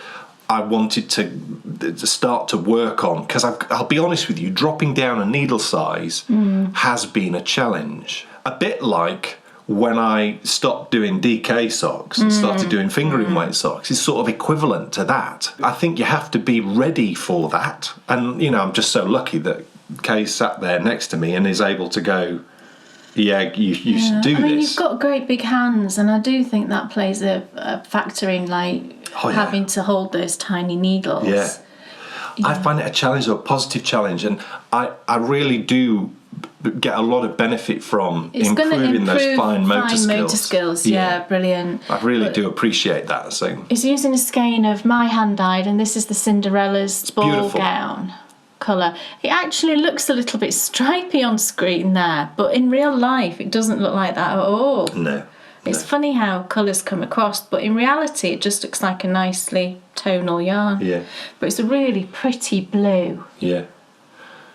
I wanted to start to work on, because I'll be honest with you, dropping down a needle size has been a challenge. A bit like when I stopped doing DK socks and started doing fingering weight socks. It's sort of equivalent to that. I think you have to be ready for that, and you know, I'm just so lucky that Kay sat there next to me and is able to go, yeah, you should do this. I mean, you've got great big hands, and I do think that plays a factor in, like, having to hold those tiny needles. Yeah. I find it a challenge, a positive challenge, and I really do get a lot of benefit from improving those fine motor skills. Yeah, brilliant. I really do appreciate that. So it's using a skein of my hand-dyed, and this is the Cinderella's ball gown colour. It actually looks a little bit stripy on screen there, but in real life it doesn't look like that at all. No. It's funny how colours come across, but in reality it just looks like a nicely tonal yarn. Yeah. But it's a really pretty blue. Yeah.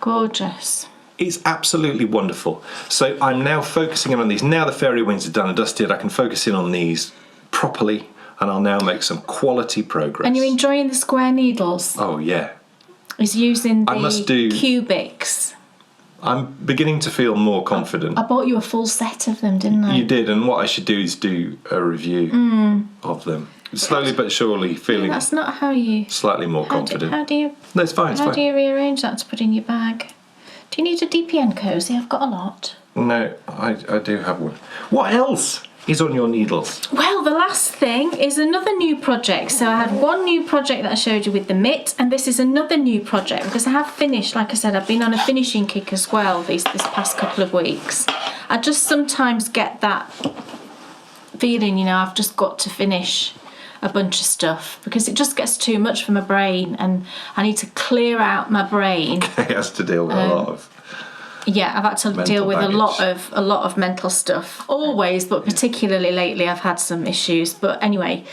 Gorgeous. It's absolutely wonderful. So I'm now focusing in on these. Now the fairy wings are done and dusted, I can focus in on these properly, and I'll now make some quality progress. And you're enjoying the square needles? Oh, yeah. Is using the cubics. I'm beginning to feel more confident. I bought you a full set of them, didn't I? You did, and what I should do is do a review of them. Slowly but surely feeling that's not how you... slightly more confident. How do you... No, it's fine, How do you rearrange that to put in your bag? Do you need a DPN cozy? I've got a lot. No, I do have one. What else is on your needles? Well, the last thing is another new project. So I had one new project that I showed you with the mitt, and this is another new project because I have finished, like I said, I've been on a finishing kick as well this past couple of weeks. I just sometimes get that feeling, you know, I've just got to finish a bunch of stuff because it just gets too much for my brain, and I need to clear out my brain. It has to deal with a lot of... Yeah, I've had to deal with a lot of mental stuff. Always, but particularly lately I've had some issues. But anyway,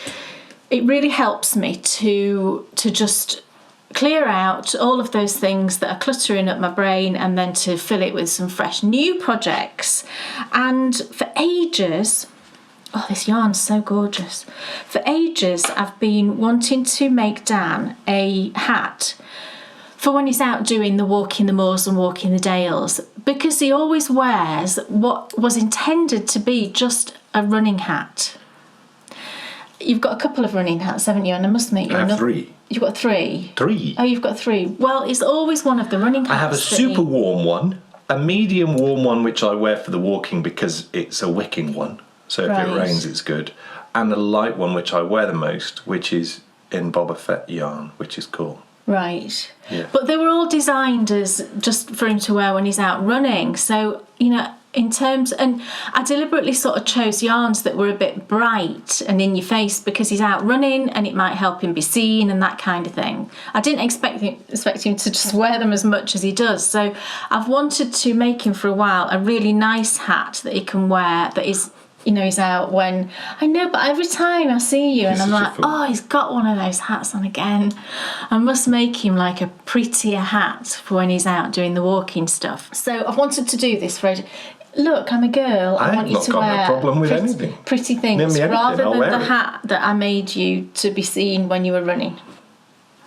it really helps me to just clear out all of those things that are cluttering up my brain, and then to fill it with some fresh new projects. And for ages... Oh, this yarn's so gorgeous. For ages, I've been wanting to make Dan a hat for when he's out doing the walking the moors and walking the dales, because he always wears what was intended to be just a running hat. You've got a couple of running hats, haven't you? And I must make you another. I have 3. You've got 3? 3. Oh, you've got 3. Well, it's always one of the running hats. I have a super warm one, a medium warm one which I wear for the walking because it's a wicking one, so if it rains it's good, and a light one which I wear the most, which is in Boba Fett yarn, which is cool. Right. Yeah. But they were all designed as just for him to wear when he's out running. So, you know, in terms, and I deliberately sort of chose yarns that were a bit bright and in your face because he's out running and it might help him be seen and that kind of thing. I didn't expect him to just wear them as much as he does. So I've wanted to make him for a while a really nice hat that he can wear that is, you know, he's out when... I know, but every time I see you and I'm like, oh, he's got one of those hats on again. I must make him like a prettier hat for when he's out doing the walking stuff. So I've wanted to do this for... Look, I'm a girl. I want you to wear no problem with anything. Pretty things rather than the hat that I made you to be seen when you were running.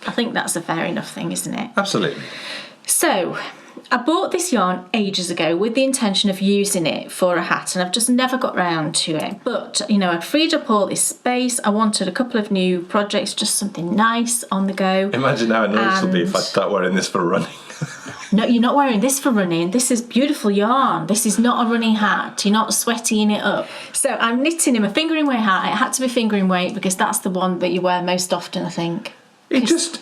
I think that's a fair enough thing, isn't it? Absolutely. So... I bought this yarn ages ago with the intention of using it for a hat, and I've just never got round to it. But, you know, I'd freed up all this space. I wanted a couple of new projects, just something nice on the go. Imagine how annoyed it'll be if I start wearing this for running. No, you're not wearing this for running. This is beautiful yarn. This is not a running hat. You're not sweating it up. So I'm knitting him a fingering weight hat. It had to be fingering weight because that's the one that you wear most often, I think. Because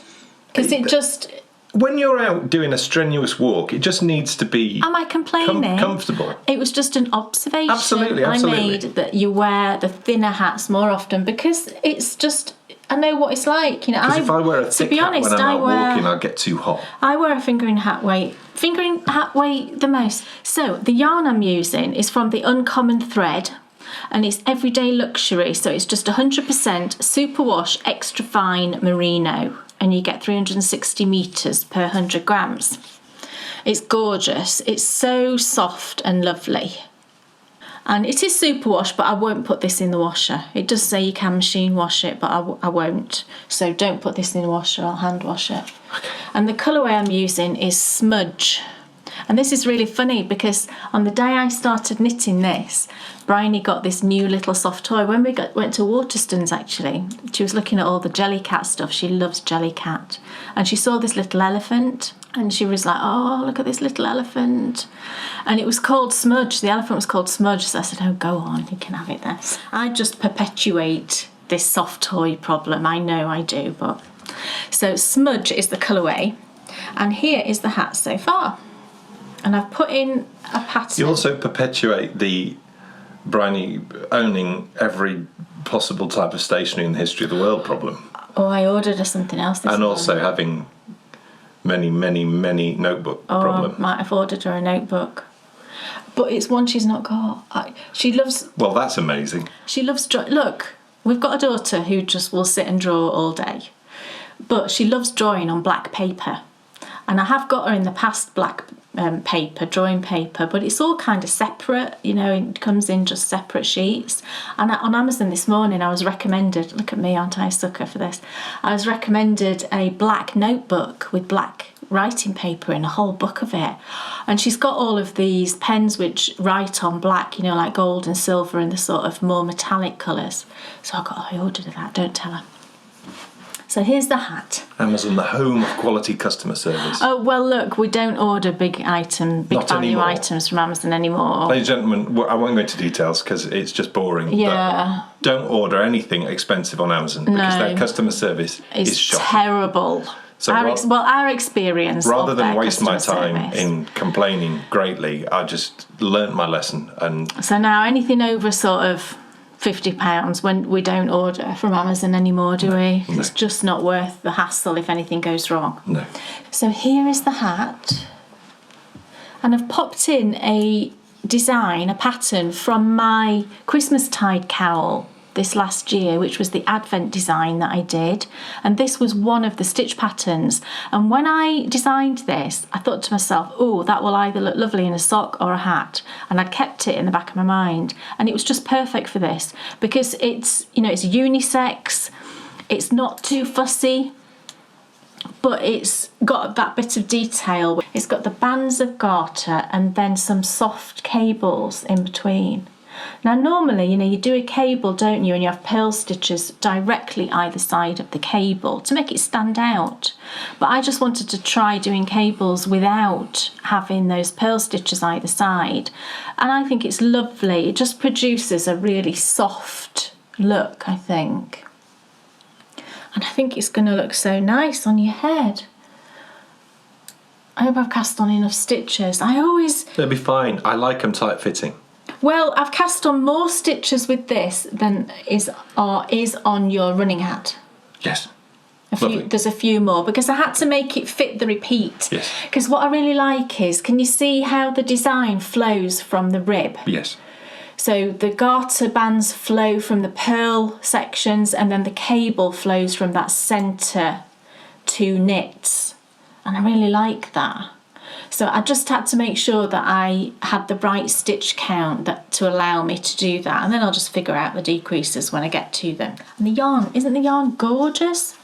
it just... When you're out doing a strenuous walk, it just needs to be... Am I complaining? Comfortable. It was just an observation Absolutely. I made that you wear the thinner hats more often because it's just... I know what it's like. You know, if I wear a thick hat when I'm out walking, I'll get too hot. I wear a fingering hat weight the most. So the yarn I'm using is from the Uncommon thread. And it's everyday luxury, so it's just 100% superwash extra fine merino, and you get 360 metres per 100 grams. It's gorgeous. It's so soft and lovely. And it is superwash, but I won't put this in the washer. It does say you can machine wash it, but I won't. So don't put this in the washer, I'll hand wash it. Okay. And the colourway I'm using is Smudge. And this is really funny because on the day I started knitting this, Bryony got this new little soft toy. When we went to Waterstones, actually, she was looking at all the Jellycat stuff. She loves Jellycat. And she saw this little elephant and she was like, oh, look at this little elephant. And it was called Smudge. The elephant was called Smudge. So I said, oh, go on, you can have it then. I just perpetuate this soft toy problem. I know I do, but... So Smudge is the colourway. And here is the hat so far. And I've put in a pattern. You also perpetuate the Bryony owning every possible type of stationery in the history of the world problem. Oh, I ordered her something else this morning. And also having many notebook problem. I might have ordered her a notebook. But it's one she's not got. She loves... Well, that's amazing. She loves... Look, we've got a daughter who just will sit and draw all day. But she loves drawing on black paper. And I have got her in the past black paper, drawing paper, but it's all kind of separate, you know, it comes in just separate sheets. And on Amazon this morning I was recommended, look at me, aren't I a sucker for this, I was recommended a black notebook with black writing paper in, a whole book of it. And she's got all of these pens which write on black, you know, like gold and silver and the sort of more metallic colours. So I ordered that, don't tell her. So here's the hat. Amazon, the home of quality customer service. Oh, well, look, we don't order big value items from Amazon anymore. Ladies and gentlemen, I won't go into details because it's just boring. Yeah. But don't order anything expensive on Amazon because their customer service is shocking. Terrible. So our experience. Rather than waste my time in complaining greatly, I just learnt my lesson. And so now anything over sort of £50 when we don't order from Amazon anymore, do we? No. It's just not worth the hassle if anything goes wrong. No. So here is the hat, and I've popped in a pattern from my Christmas-tide cowl this last year, which was the Advent design that I did, and this was one of the stitch patterns. And when I designed this, I thought to myself, oh, that will either look lovely in a sock or a hat, and I'd kept it in the back of my mind, and it was just perfect for this because it's, you know, it's unisex, it's not too fussy, but it's got that bit of detail. It's got the bands of garter and then some soft cables in between. Now normally, you do a cable, don't you, and you have pearl stitches directly either side of the cable to make it stand out. But I just wanted to try doing cables without having those pearl stitches either side. And I think it's lovely. It just produces a really soft look, I think. And I think it's going to look so nice on your head. I hope I've cast on enough stitches. They'll be fine. I like them tight fitting. Well, I've cast on more stitches with this than is on your running hat. Yes. There's a few more because I had to make it fit the repeat. Yes. Because what I really like is, can you see how the design flows from the rib? Yes. So the garter bands flow from the pearl sections, and then the cable flows from that centre two knits. And I really like that. So I just had to make sure that I had the right stitch count to allow me to do that. And then I'll just figure out the decreases when I get to them. And the yarn, isn't the yarn gorgeous?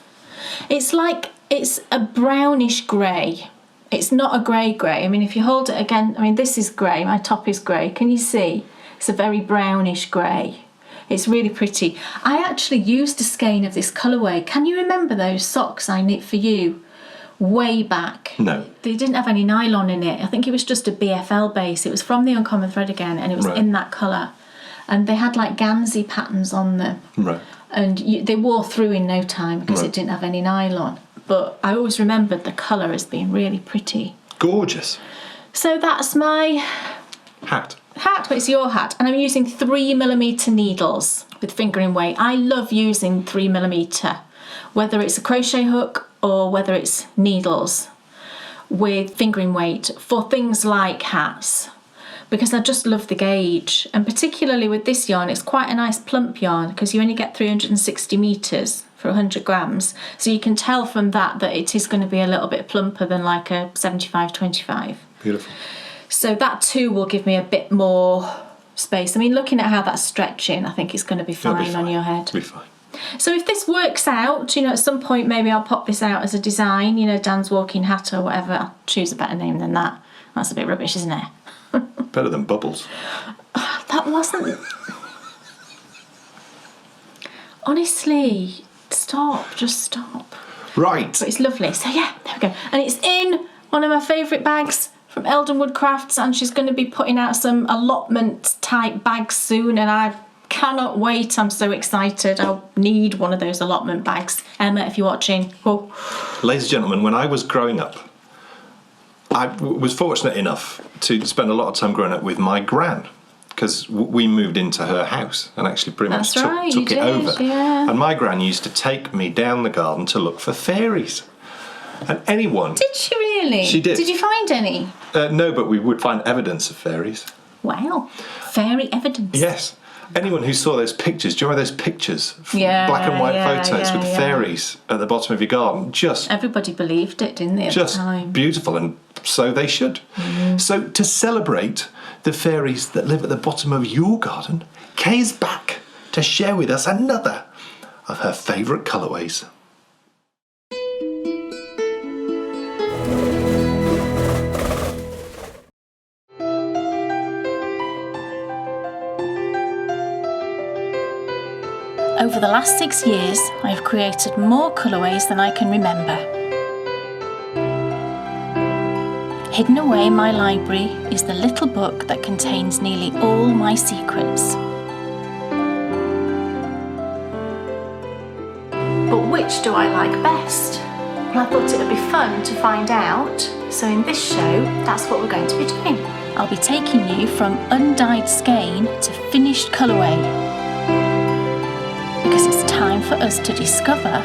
It's a brownish grey. It's not a grey. I mean, if you hold it again, this is grey, my top is grey. Can you see? It's a very brownish grey. It's really pretty. I actually used a skein of this colourway. Can you remember those socks I knit for you way back? No. They didn't have any nylon in it. I think it was just a BFL base. It was from the Uncommon Thread again, and it was in that colour. And they had like Gansey patterns on them. Right. And they wore through in no time because it didn't have any nylon. But I always remembered the colour as being really pretty. Gorgeous. So that's my hat. But it's your hat. And I'm using 3mm needles with fingering weight. I love using 3mm, whether it's a crochet hook or whether it's needles with fingering weight for things like hats, because I just love the gauge. And particularly with this yarn, it's quite a nice plump yarn because you only get 360 metres for 100 grams. So you can tell from that it is going to be a little bit plumper than like a 75-25. Beautiful. So that too will give me a bit more space. Looking at how that's stretching, I think it's going to be fine on your head. It'll be fine. So if this works out, at some point maybe I'll pop this out as a design, Dan's walking hat or whatever. I'll choose a better name than that. That's a bit rubbish, isn't it? Better than Bubbles. That wasn't... Honestly, just stop. Right. But it's lovely. So yeah, there we go. And it's in one of my favourite bags from Eldenwood Crafts, and she's going to be putting out some allotment type bags soon, and I cannot wait. I'm so excited. I'll need one of those allotment bags. Emma, if you're watching. Oh. Ladies and gentlemen, when I was growing up, I was fortunate enough to spend a lot of time growing up with my gran, because we moved into her house and actually pretty much took it over. Yeah. And my gran used to take me down the garden to look for fairies. And anyone... Did she really? She did. Did you find any? No, but we would find evidence of fairies. Wow. Fairy evidence. Yes. Anyone who saw those pictures, do you remember those pictures? Yeah. Black and white photos with fairies at the bottom of your garden. Everybody believed it, didn't they, at the time? Just beautiful, and so they should. Mm. So to celebrate the fairies that live at the bottom of your garden, Kay's back to share with us another of her favourite colourways. Over the last 6 years, I have created more colourways than I can remember. Hidden away in my library is the little book that contains nearly all my secrets. But which do I like best? Well, I thought it would be fun to find out, so in this show, that's what we're going to be doing. I'll be taking you from undyed skein to finished colourway, because it's time for us to discover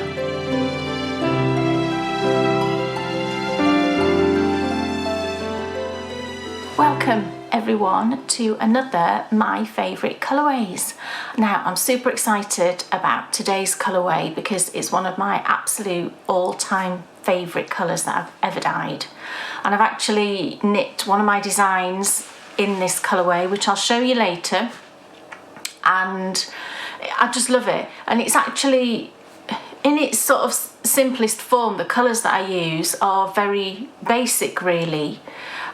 welcome everyone to another My Favourite Colourways. Now I'm super excited about today's colourway because it's one of my absolute all-time favourite colours that I've ever dyed, and I've actually knit one of my designs in this colourway, which I'll show you later, and I just love it. And it's in its sort of simplest form, the colours that I use are very basic really,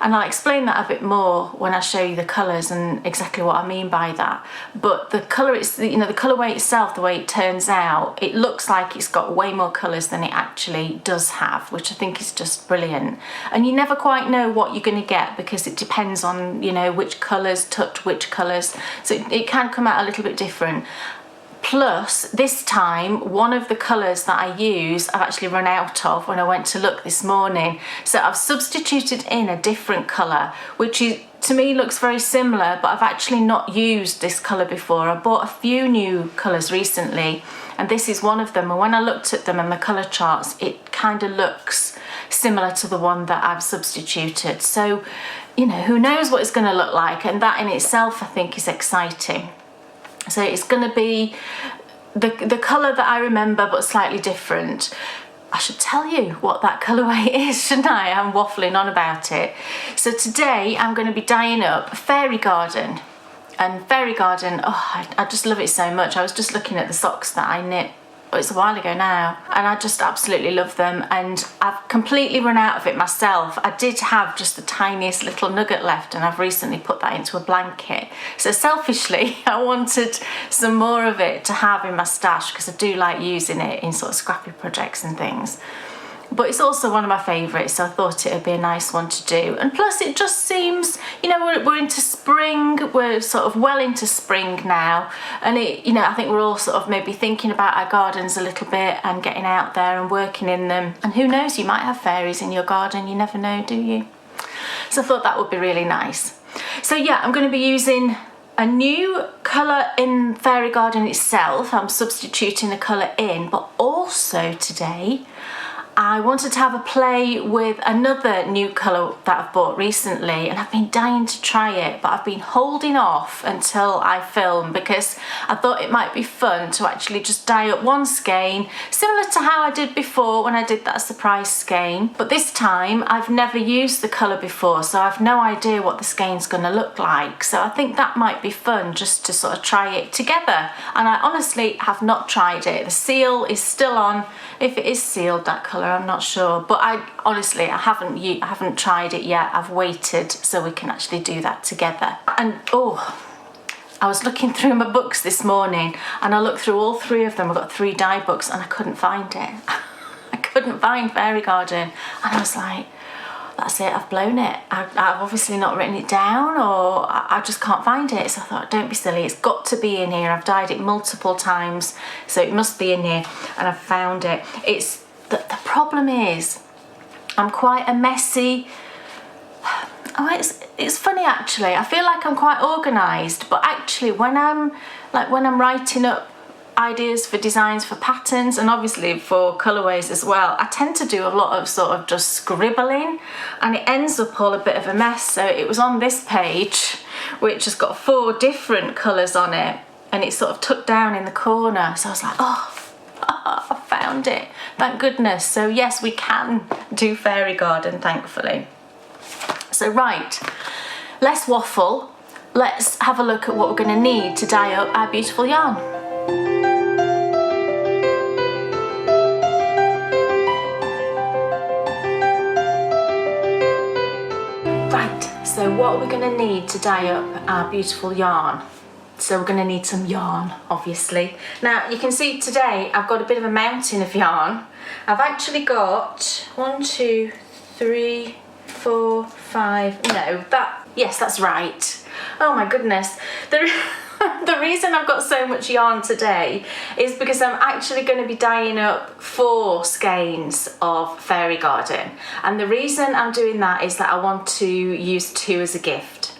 and I'll explain that a bit more when I show you the colours and exactly what I mean by that. But the colour, the colourway itself, the way it turns out, it looks like it's got way more colours than it actually does have, which I think is just brilliant. And you never quite know what you're going to get because it depends on, which colours touch which colours, so it can come out a little bit different. Plus, this time, one of the colours that I use, I've actually run out of when I went to look this morning. So I've substituted in a different colour, which to me looks very similar, but I've actually not used this colour before. I bought a few new colours recently, and this is one of them. And when I looked at them in the colour charts, it kind of looks similar to the one that I've substituted. So, who knows what it's going to look like, and that in itself, I think, is exciting. So it's going to be the colour that I remember, but slightly different. I should tell you what that colourway is, shouldn't I? I'm waffling on about it. So today I'm going to be dyeing up Fairy Garden. And Fairy Garden, I just love it so much. I was just looking at the socks that I knit, it's a while ago now, and I just absolutely love them, and I've completely run out of it myself. I did have just the tiniest little nugget left, and I've recently put that into a blanket. So selfishly, I wanted some more of it to have in my stash because I do like using it in sort of scrappy projects and things. But it's also one of my favourites, so I thought it would be a nice one to do. And plus it just seems, we're into spring, we're sort of well into spring now, and I think we're all sort of maybe thinking about our gardens a little bit and getting out there and working in them. And who knows, you might have fairies in your garden, you never know, do you? So I thought that would be really nice. So yeah, I'm going to be using a new colour in Fairy Garden itself. I'm substituting a colour in, but also today I wanted to have a play with another new colour that I've bought recently, and I've been dying to try it, but I've been holding off until I film because I thought it might be fun to actually just dye up one skein, similar to how I did before when I did that surprise skein. But this time I've never used the colour before, so I've no idea what the skein's going to look like. So I think that might be fun just to sort of try it together. And I honestly have not tried it. The seal is still on. If it is sealed, that colour, I'm not sure, but I haven't tried it yet. I've waited so we can actually do that together. And I was looking through my books this morning, and I looked through all three of them. I've got 3 dye books, and I couldn't find it. I couldn't find Fairy Garden, and I was like, that's it, I've blown it. I've obviously not written it down, or I just can't find it. So I thought, don't be silly, it's got to be in here. I've dyed it multiple times, so it must be in here, and I've found it. The problem is, I'm quite a messy... it's funny actually. I feel like I'm quite organised, but actually when I'm writing up ideas for designs for patterns and obviously for colourways as well, I tend to do a lot of sort of just scribbling, and it ends up all a bit of a mess. So it was on this page, which has got 4 different colours on it, and it's sort of tucked down in the corner. So I was like, I found it, thank goodness. So yes, we can do Fairy Garden, thankfully. So right, less waffle, let's have a look at what we're going to need to dye up our beautiful yarn. Right, so what are we going to need to dye up our beautiful yarn? So we're going to need some yarn, obviously. Now you can see today I've got a bit of a mountain of yarn. I've actually got 1, 2, 3, 4, 5, yes, that's right. Oh my goodness. The reason I've got so much yarn today is because I'm actually going to be dyeing up 4 skeins of Fairy Garden. And the reason I'm doing that is that I want to use 2 as a gift.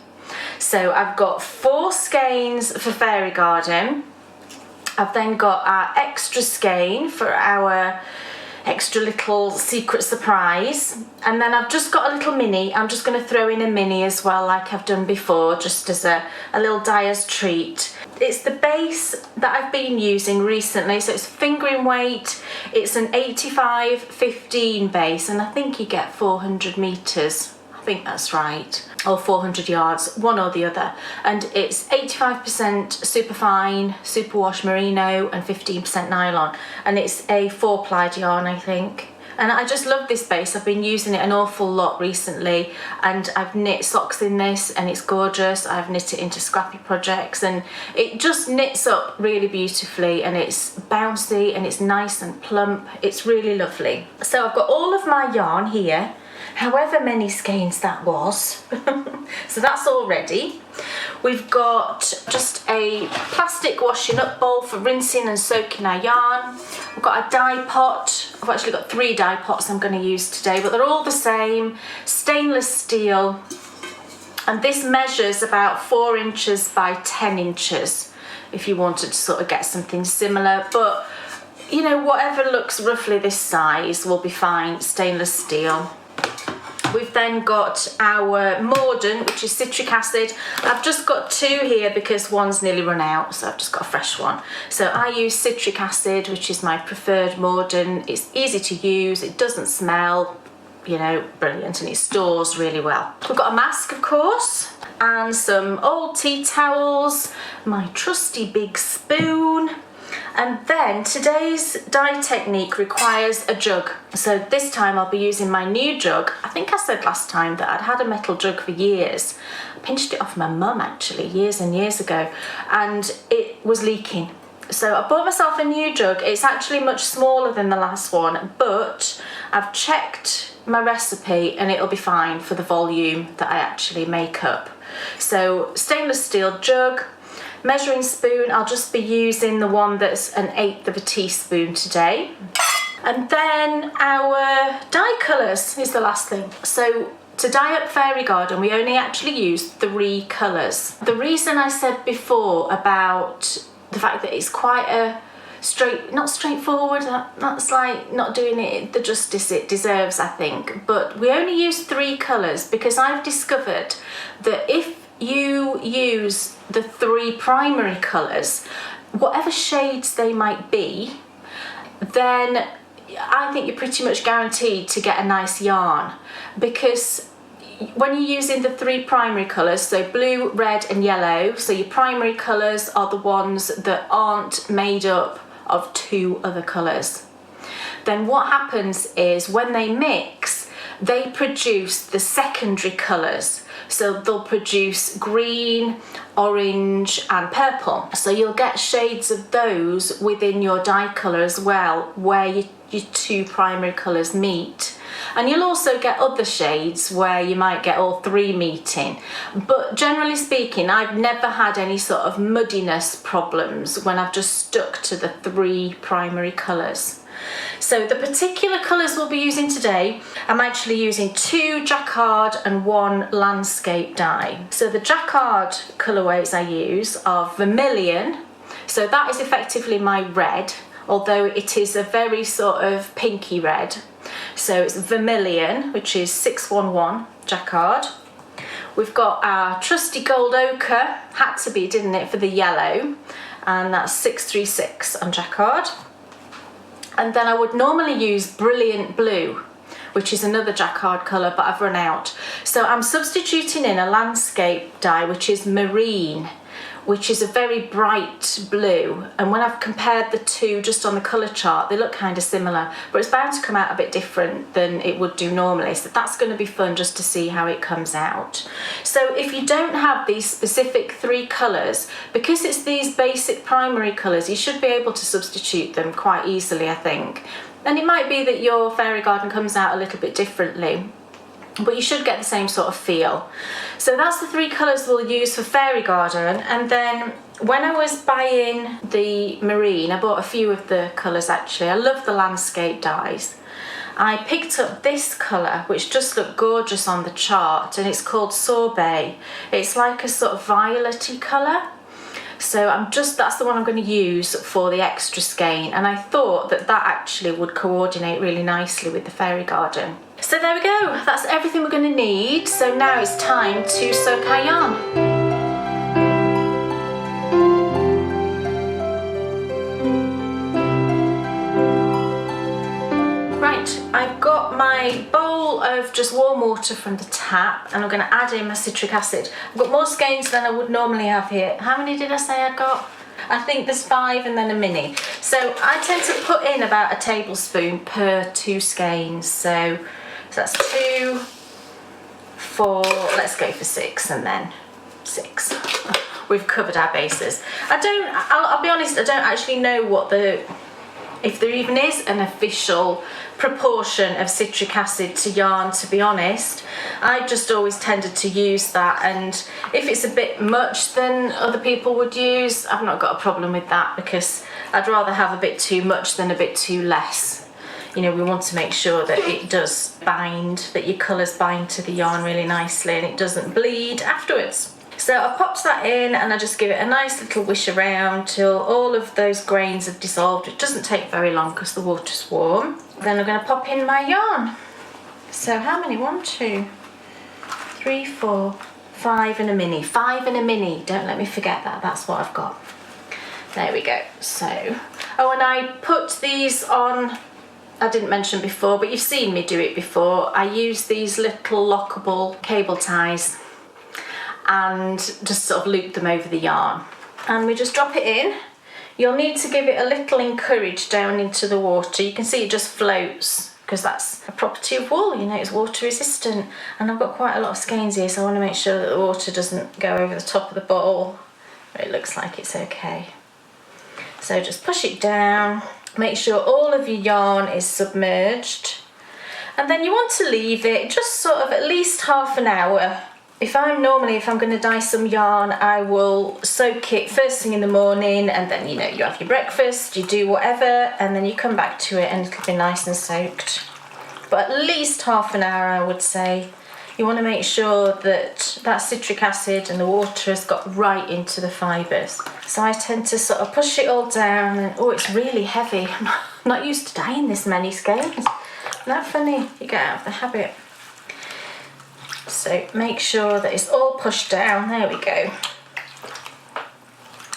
So I've got 4 skeins for Fairy Garden. I've then got our extra skein for our extra little secret surprise, and then I've just got a little mini. I'm just going to throw in a mini as well, like I've done before, just as a little dyer's treat. It's the base that I've been using recently, so it's fingering weight. It's an 85-15 base, and I think you get 400 meters. I I think that's right, or 400 yards, one or the other. And it's 85% superfine, superwash merino and 15% nylon. And it's a 4-plied yarn, I think. And I just love this base. I've been using it an awful lot recently, and I've knit socks in this and it's gorgeous. I've knit it into scrappy projects and it just knits up really beautifully, and it's bouncy and it's nice and plump. It's really lovely. So I've got all of my yarn here, however many skeins that was. So that's all ready. We've got just a plastic washing up bowl for rinsing and soaking our yarn. We've got a dye pot. I've actually got 3 dye pots I'm going to use today, but they're all the same, stainless steel. And this measures about 4 inches by 10 inches if you wanted to sort of get something similar. But, you know, whatever looks roughly this size will be fine, stainless steel. We've then got our mordant, which is citric acid. I've just got 2 here because one's nearly run out, so I've just got a fresh one. So I use citric acid, which is my preferred mordant. It's easy to use, it doesn't smell, you know, brilliant, and it stores really well. We've got a mask, of course, and some old tea towels, my trusty big spoon. And then today's dye technique requires a jug. So this time I'll be using my new jug. I think I said last time that I'd had a metal jug for years. I pinched it off my mum actually years and years ago, and it was leaking. So I bought myself a new jug. It's actually much smaller than the last one, but I've checked my recipe and it'll be fine for the volume that I actually make up. So stainless steel jug. Measuring spoon, I'll just be using the one that's 1/8 of a teaspoon today. And then our dye colours is the last thing. So to dye up Fairy Garden, we only actually use 3 colours. The reason I said before about the fact that it's quite a not straightforward, that's like not doing it the justice it deserves, I think. But we only use 3 colours because I've discovered that if you use the 3 primary colours, whatever shades they might be, then I think you're pretty much guaranteed to get a nice yarn, because when you're using the 3 primary colours, so blue, red and yellow, so your primary colours are the ones that aren't made up of 2 other colours, then what happens is when they mix, they produce the secondary colours. So they'll produce green, orange and purple. So you'll get shades of those within your dye colour as well, where your 2 primary colours meet. And you'll also get other shades where you might get all 3 meeting. But generally speaking, I've never had any sort of muddiness problems when I've just stuck to the 3 primary colours. So the particular colours we'll be using today, I'm actually using 2 jacquard and 1 landscape dye. So the jacquard colourways I use are vermilion, so that is effectively my red, although it is a very sort of pinky red. So it's vermilion, which is 611 jacquard. We've got our trusty gold ochre, had to be, didn't it, for the yellow, and that's 636 on jacquard. And then I would normally use brilliant blue, which is another jacquard colour, but I've run out. So I'm substituting in a landscape dye, which is marine, which is a very bright blue. And when I've compared the 2 just on the colour chart, they look kind of similar, but it's bound to come out a bit different than it would do normally. So that's going to be fun just to see how it comes out. So if you don't have these specific 3 colours, because it's these basic primary colours, you should be able to substitute them quite easily, I think. And it might be that your Fairy Garden comes out a little bit differently, but you should get the same sort of feel. So that's the 3 colours we'll use for Fairy Garden. And then when I was buying the marine, I bought a few of the colours actually. I love the landscape dyes. I picked up this colour, which just looked gorgeous on the chart, and it's called Sorbet. It's like a sort of violet-y colour. So that's the one I'm going to use for the extra skein, and I thought that actually would coordinate really nicely with the Fairy Garden. So there we go, that's everything we're going to need. So now it's time to soak our yarn. Right, I've got my bowl of of just warm water from the tap, and I'm going to add in my citric acid. I've got more skeins than I would normally have here. How many did I say I got? I think there's 5 and then a mini. So I tend to put in about a tablespoon per 2 skeins. So that's 2, 4, let's go for 6 and then 6. We've covered our bases. I'll be honest, I don't actually know if there even is an official proportion of citric acid to yarn, to be honest. I just always tended to use that, and if it's a bit much than other people would use, I've not got a problem with that, because I'd rather have a bit too much than a bit too less. You know, we want to make sure that it does bind, that your colours bind to the yarn really nicely and it doesn't bleed afterwards. So I popped that in and I just give it a nice little wish around till all of those grains have dissolved. It doesn't take very long because the water's warm. Then I'm going to pop in my yarn. So how many? 1, 2, 3, 4, 5 and a mini. 5 and a mini. Don't let me forget that. That's what I've got. There we go. So, oh, and I put these on, I didn't mention before, but you've seen me do it before. I use these little lockable cable ties and just sort of loop them over the yarn. And we just drop it in. You'll need to give it a little encourage down into the water. You can see it just floats because that's a property of wool, you know, it's water resistant. And I've got quite a lot of skeins here, so I want to make sure that the water doesn't go over the top of the bowl. But it looks like it's okay. So just push it down, make sure all of your yarn is submerged. And then you want to leave it just sort of at least half an hour. If I'm going to dye some yarn, I will soak it first thing in the morning, and then, you know, you have your breakfast, you do whatever, and then you come back to it and it'll be nice and soaked. But at least half an hour, I would say. You want to make sure that that citric acid and the water has got right into the fibres. So I tend to sort of push it all down, and oh, it's really heavy. I'm not used to dyeing this many skeins. Isn't that funny? You get out of the habit. So make sure that it's all pushed down, there we go.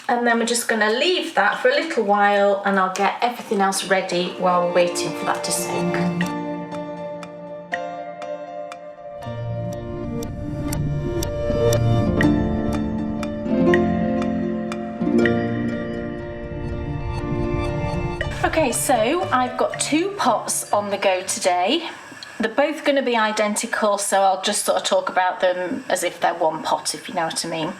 And then we're just going to leave that for a little while, and I'll get everything else ready while we're waiting for that to soak. Okay, so I've got 2 pots on the go today. They're both going to be identical, so I'll just sort of talk about them as if they're one pot, if you know what I mean.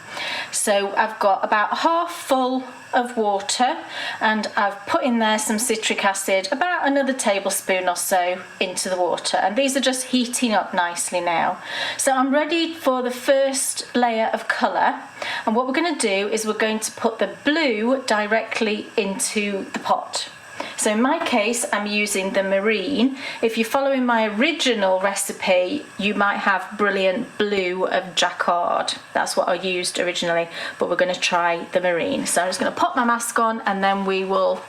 So I've got about half full of water, and I've put in there some citric acid, about another tablespoon or so into the water, and these are just heating up nicely now. So I'm ready for the first layer of colour, and what we're going to do is we're going to put the blue directly into the pot. So in my case, I'm using the marine. If you're following my original recipe, you might have brilliant blue of jacquard. That's what I used originally, but we're going to try the marine. So I'm just going to pop my mask on, and then we will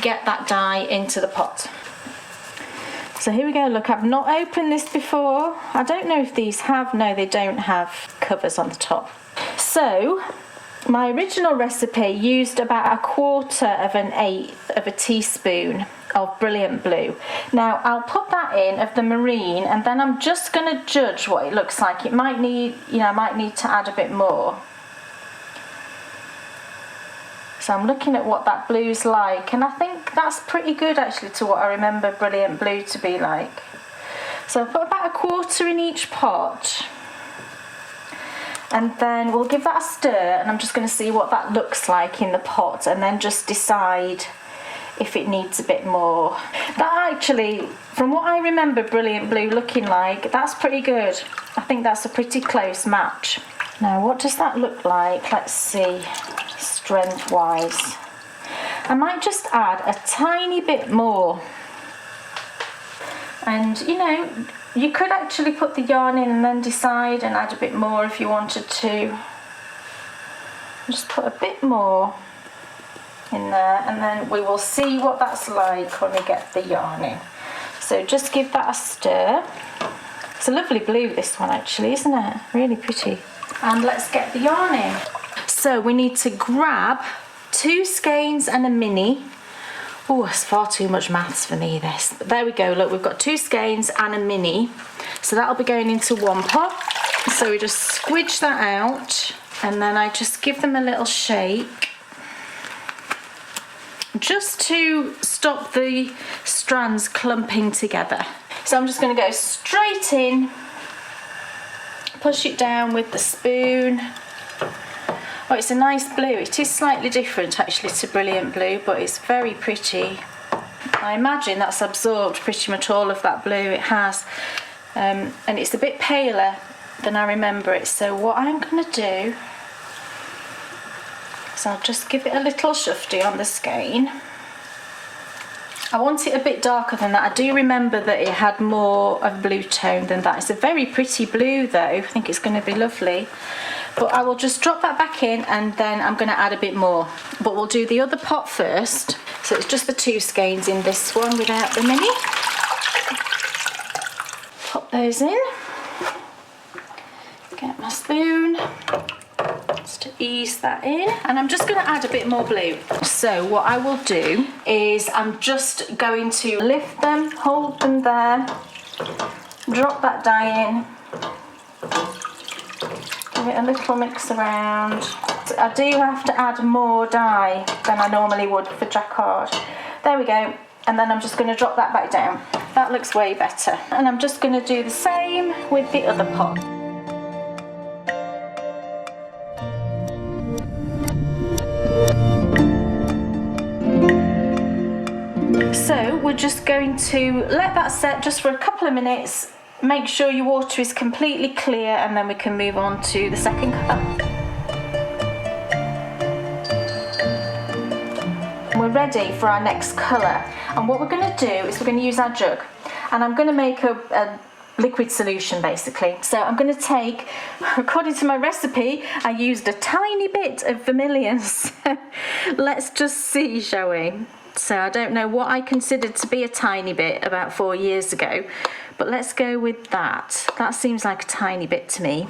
get that dye into the pot. So here we go. Look, I've not opened this before. I don't know if these have. No, they don't have covers on the top. So my original recipe used about 1/4 of a teaspoon of brilliant blue. Now I'll put that in of the marine, and then I'm just going to judge what it looks like. It might need, you know, I might need to add a bit more. So I'm looking at what that blue's like, and I think that's pretty good actually to what I remember brilliant blue to be like. So I'll put about 1/4 in each pot. And then we'll give that a stir, and I'm just going to see what that looks like in the pot, and then just decide if it needs a bit more. That actually, from what I remember brilliant blue looking like, that's pretty good. I think that's a pretty close match. Now what does that look like? Let's see, strength wise. I might just add a tiny bit more. And you know, you could actually put the yarn in and then decide and add a bit more if you wanted to. Just put a bit more in there, and then we will see what that's like when we get the yarn in. So just give that a stir. It's a lovely blue, this one actually, isn't it? Really pretty. And let's get the yarn in. So we need to grab 2 skeins and a mini Oh, it's far too much maths for me, this. But there we go, look, we've got 2 skeins and a mini. So that'll be going into one pot. So we just squidge that out, and then I just give them a little shake, just to stop the strands clumping together. So I'm just going to go straight in, push it down with the spoon. Oh, it's a nice blue. It is slightly different actually to Brilliant Blue, but it's very pretty. I imagine that's absorbed pretty much all of that blue it has. And it's a bit paler than I remember it. So what I'm going to do is I'll just give it a little shufty on the skein. I want it a bit darker than that. I do remember that it had more of blue tone than that. It's a very pretty blue though. I think it's going to be lovely. But I will just drop that back in, and then I'm going to add a bit more. But we'll do the other pot first. So it's just the 2 skeins in this one without the mini. Pop those in. Get my spoon just to ease that in, and I'm just going to add a bit more blue. So what I will do is I'm just going to lift them, hold them there, drop that dye in, give it a little mix around. I do have to add more dye than I normally would for jacquard. There we go, and then I'm just going to drop that back down. That looks way better. And I'm just going to do the same with the other pot. So we're just going to let that set just for a couple of minutes. Make sure your water is completely clear, and then we can move on to the second colour. We're ready for our next colour, and what we're going to do is we're going to use our jug, and I'm going to make a liquid solution basically. So I'm going to take, according to my recipe, I used a tiny bit of vermilion. So let's just see, shall we? So I don't know what I considered to be a tiny bit about 4 years ago, but let's go with that. That seems like a tiny bit to me.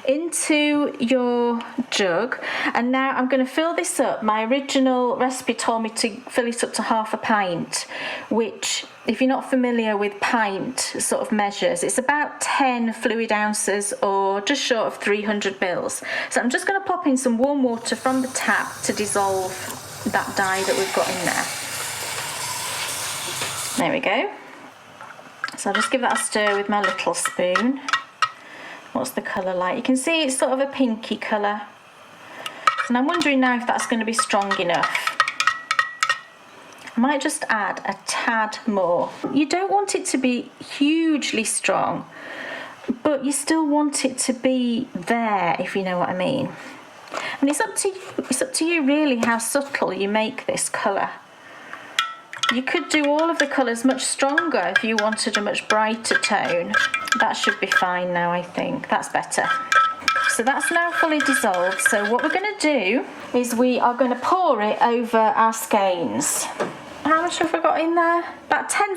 Into your jug, and now I'm going to fill this up. My original recipe told me to fill it up to half a pint, which, if you're not familiar with pint sort of measures, it's about 10 fluid ounces or just short of 300 mils. So I'm just going to pop in some warm water from the tap to dissolve that dye that we've got in there. There we go. So I'll just give that a stir with my little spoon. What's the colour like? You can see it's sort of a pinky colour. And I'm wondering now if that's going to be strong enough. I might just add a tad more. You don't want it to be hugely strong, but you still want it to be there, if you know what I mean. And it's up to you really how subtle you make this colour. You could do all of the colours much stronger if you wanted a much brighter tone. That should be fine now, I think. That's better. So that's now fully dissolved. So what we're going to do is we are going to pour it over our skeins. How much have I got in there? About 10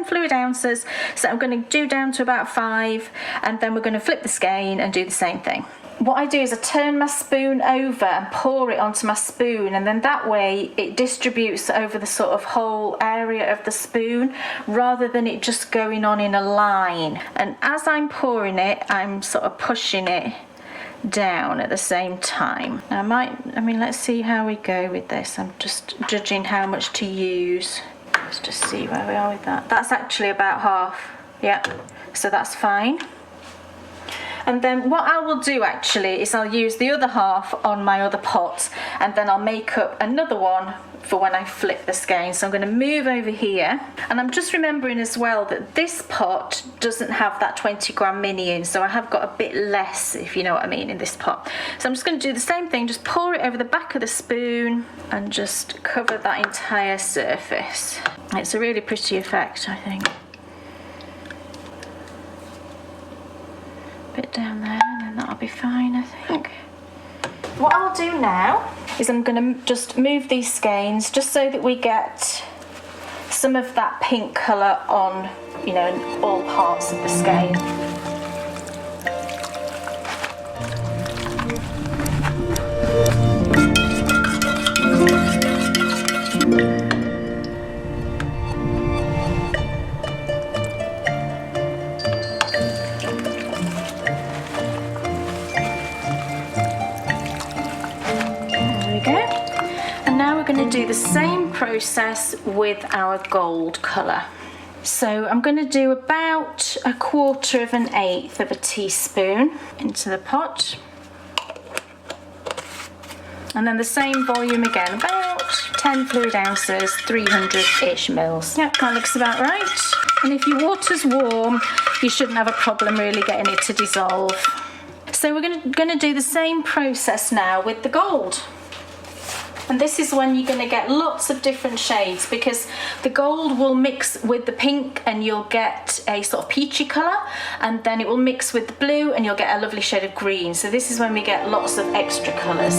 fluid ounces. So I'm going to do down to about 5, and then we're going to flip the skein and do the same thing. What I do is I turn my spoon over and pour it onto my spoon, and then that way it distributes over the sort of whole area of the spoon rather than it just going on in a line. And as I'm pouring it, I'm sort of pushing it down at the same time. Now let's see how we go with this. I'm just judging how much to use. Let's just see where we are with that. That's actually about half. Yeah, so that's fine. And then what I will do actually is I'll use the other half on my other pot, and then I'll make up another one for when I flip the skein. So I'm going to move over here, and I'm just remembering as well that this pot doesn't have that 20 gram mini in, so I have got a bit less, if you know what I mean, in this pot. So I'm just going to do the same thing, just pour it over the back of the spoon and just cover that entire surface. It's a really pretty effect, I think. Bit down there, and then that'll be fine, I think. What I'll do now is I'm going to just move these skeins just so that we get some of that pink colour on, you know, in all parts of the skein. do the same process with our gold colour. So I'm going to do about 1/4 of a teaspoon into the pot. And then the same volume again, about 10 fluid ounces, 300-ish mils. Yep, that looks about right. And if your water's warm, you shouldn't have a problem really getting it to dissolve. So we're going to do the same process now with the gold. And this is when you're going to get lots of different shades, because the gold will mix with the pink and you'll get a sort of peachy colour, and then it will mix with the blue and you'll get a lovely shade of green. So this is when we get lots of extra colours.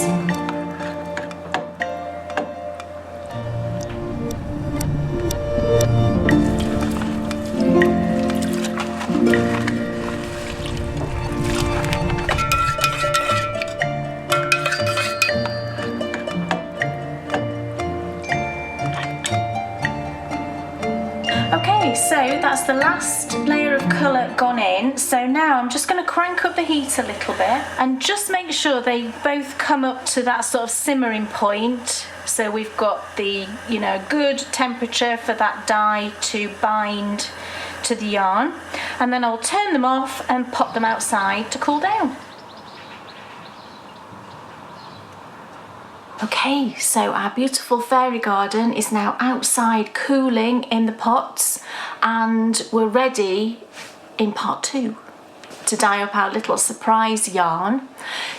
Okay, so that's the last layer of colour gone in. So now I'm just going to crank up the heat a little bit and just make sure they both come up to that sort of simmering point. So we've got the, good temperature for that dye to bind to the yarn. And then I'll turn them off and pop them outside to cool down. Okay, so our beautiful fairy garden is now outside cooling in the pots, and we're ready in part 2 to dye up our little surprise yarn.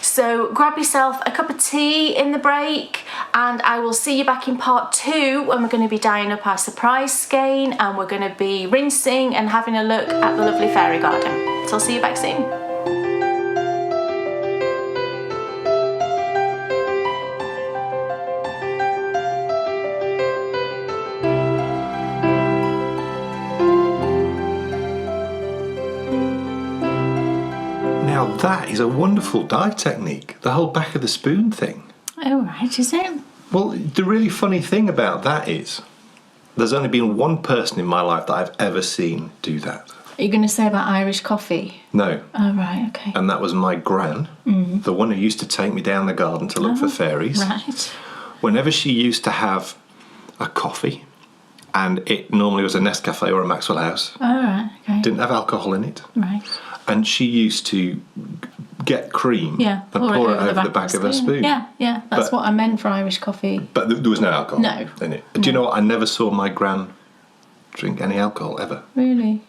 So grab yourself a cup of tea in the break, and I will see you back in part 2 when we're going to be dyeing up our surprise skein, and we're going to be rinsing and having a look at the lovely fairy garden. So I'll see you back soon. Now that is a wonderful dye technique, the whole back of the spoon thing. Oh, right, is it? Well, the really funny thing about that is there's only been one person in my life that I've ever seen do that. Are you going to say about Irish coffee? No. Oh, right, okay. And that was my gran, the one who used to take me down the garden to look for fairies. Right. Whenever she used to have a coffee, and it normally was a Nescafe or a Maxwell House. Oh, right, okay. Didn't have alcohol in it. Right. And she used to get cream and pour it over the back of her spoon. Yeah, that's what I meant for Irish coffee. But there was no alcohol in it. Do you know what? I never saw my gran drink any alcohol ever. Really?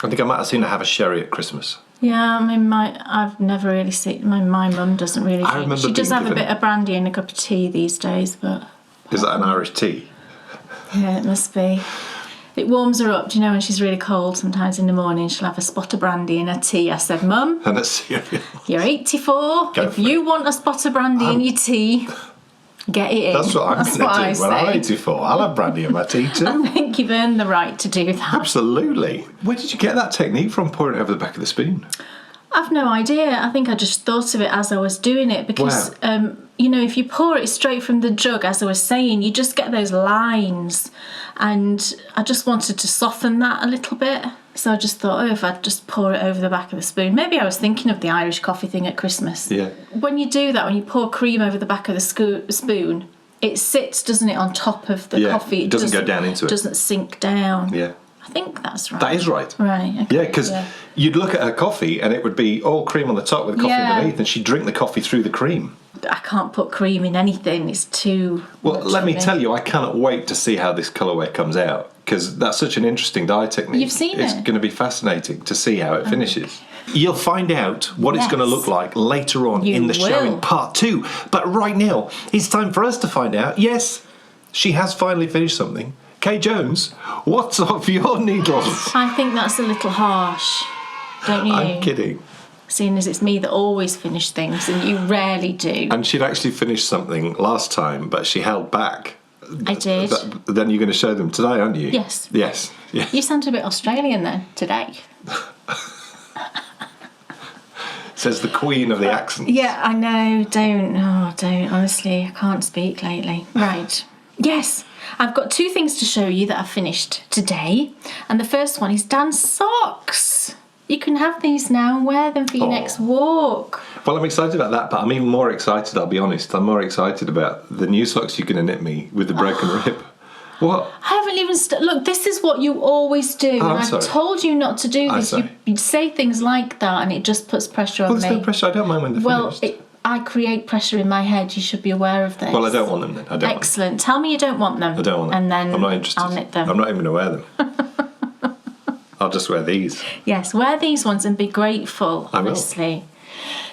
I think I might have seen her have a sherry at Christmas. Yeah, I mean, I've never really seen... My mum doesn't really drink. She does have a bit of brandy and a cup of tea these days, but... Is that an Irish tea? Yeah, it must be. It warms her up. Do you know, when she's really cold, sometimes in the morning, she'll have a spot of brandy in her tea. I said, Mum, And a cereal. you're 84. If you want a spot of brandy in your tea, get it in. That's what I'm going to do when I'm 84. I'll have brandy in my tea too. I think you've earned the right to do that. Absolutely. Where did you get that technique from, pouring it over the back of the spoon? I've no idea. I think I just thought of it as I was doing it because, if you pour it straight from the jug, as I was saying, you just get those lines. And I just wanted to soften that a little bit. So I just thought, if I'd just pour it over the back of the spoon. Maybe I was thinking of the Irish coffee thing at Christmas. Yeah. When you do that, when you pour cream over the back of the spoon, it sits, doesn't it, on top of the coffee. It doesn't go down into it. It doesn't sink down. Yeah. I think that's right. That is right. Right, okay. Yeah, because you'd look at her coffee and it would be all cream on the top with coffee underneath, and she'd drink the coffee through the cream. I can't put cream in anything. It's too... Well, let me tell you, I cannot wait to see how this colourway comes out, because that's such an interesting dye technique. You've seen It's it? going to be fascinating to see how it finishes. You'll find out what it's going to look like later on in the show in part 2. But right now, it's time for us to find out. Yes, she has finally finished something. Kay Jones, what's off your needles? I think that's a little harsh, don't you? I'm kidding. Seeing as it's me that always finish things and you rarely do. And she'd actually finished something last time, but she held back. I did. Then you're going to show them today, aren't you? Yes. Yes. Yeah. You sound a bit Australian then, today. Says the queen of the accents. Yeah, I know. Don't. Honestly, I can't speak lately. Right. Yes. I've got 2 things to show you that I've finished today. And the first one is Dan's socks. You can have these now and wear them for your next walk. Well, I'm excited about that, but I'm even more excited, I'll be honest. I'm more excited about the new socks you're going to knit me with the broken rib. What? I haven't even... Look, this is what you always do. Oh, and I've told you not to do this. You'd say things like that and it just puts pressure on me. Well, there's no pressure. I don't mind when they're finished. I create pressure in my head. You should be aware of this. Well, I don't want them then. I don't Excellent. Want them. Tell me you don't want them. I don't want them. And then I'm not interested. I'll knit them. I'm not even going to wear them. I'll just wear these. Yes, wear these ones and be grateful, honestly.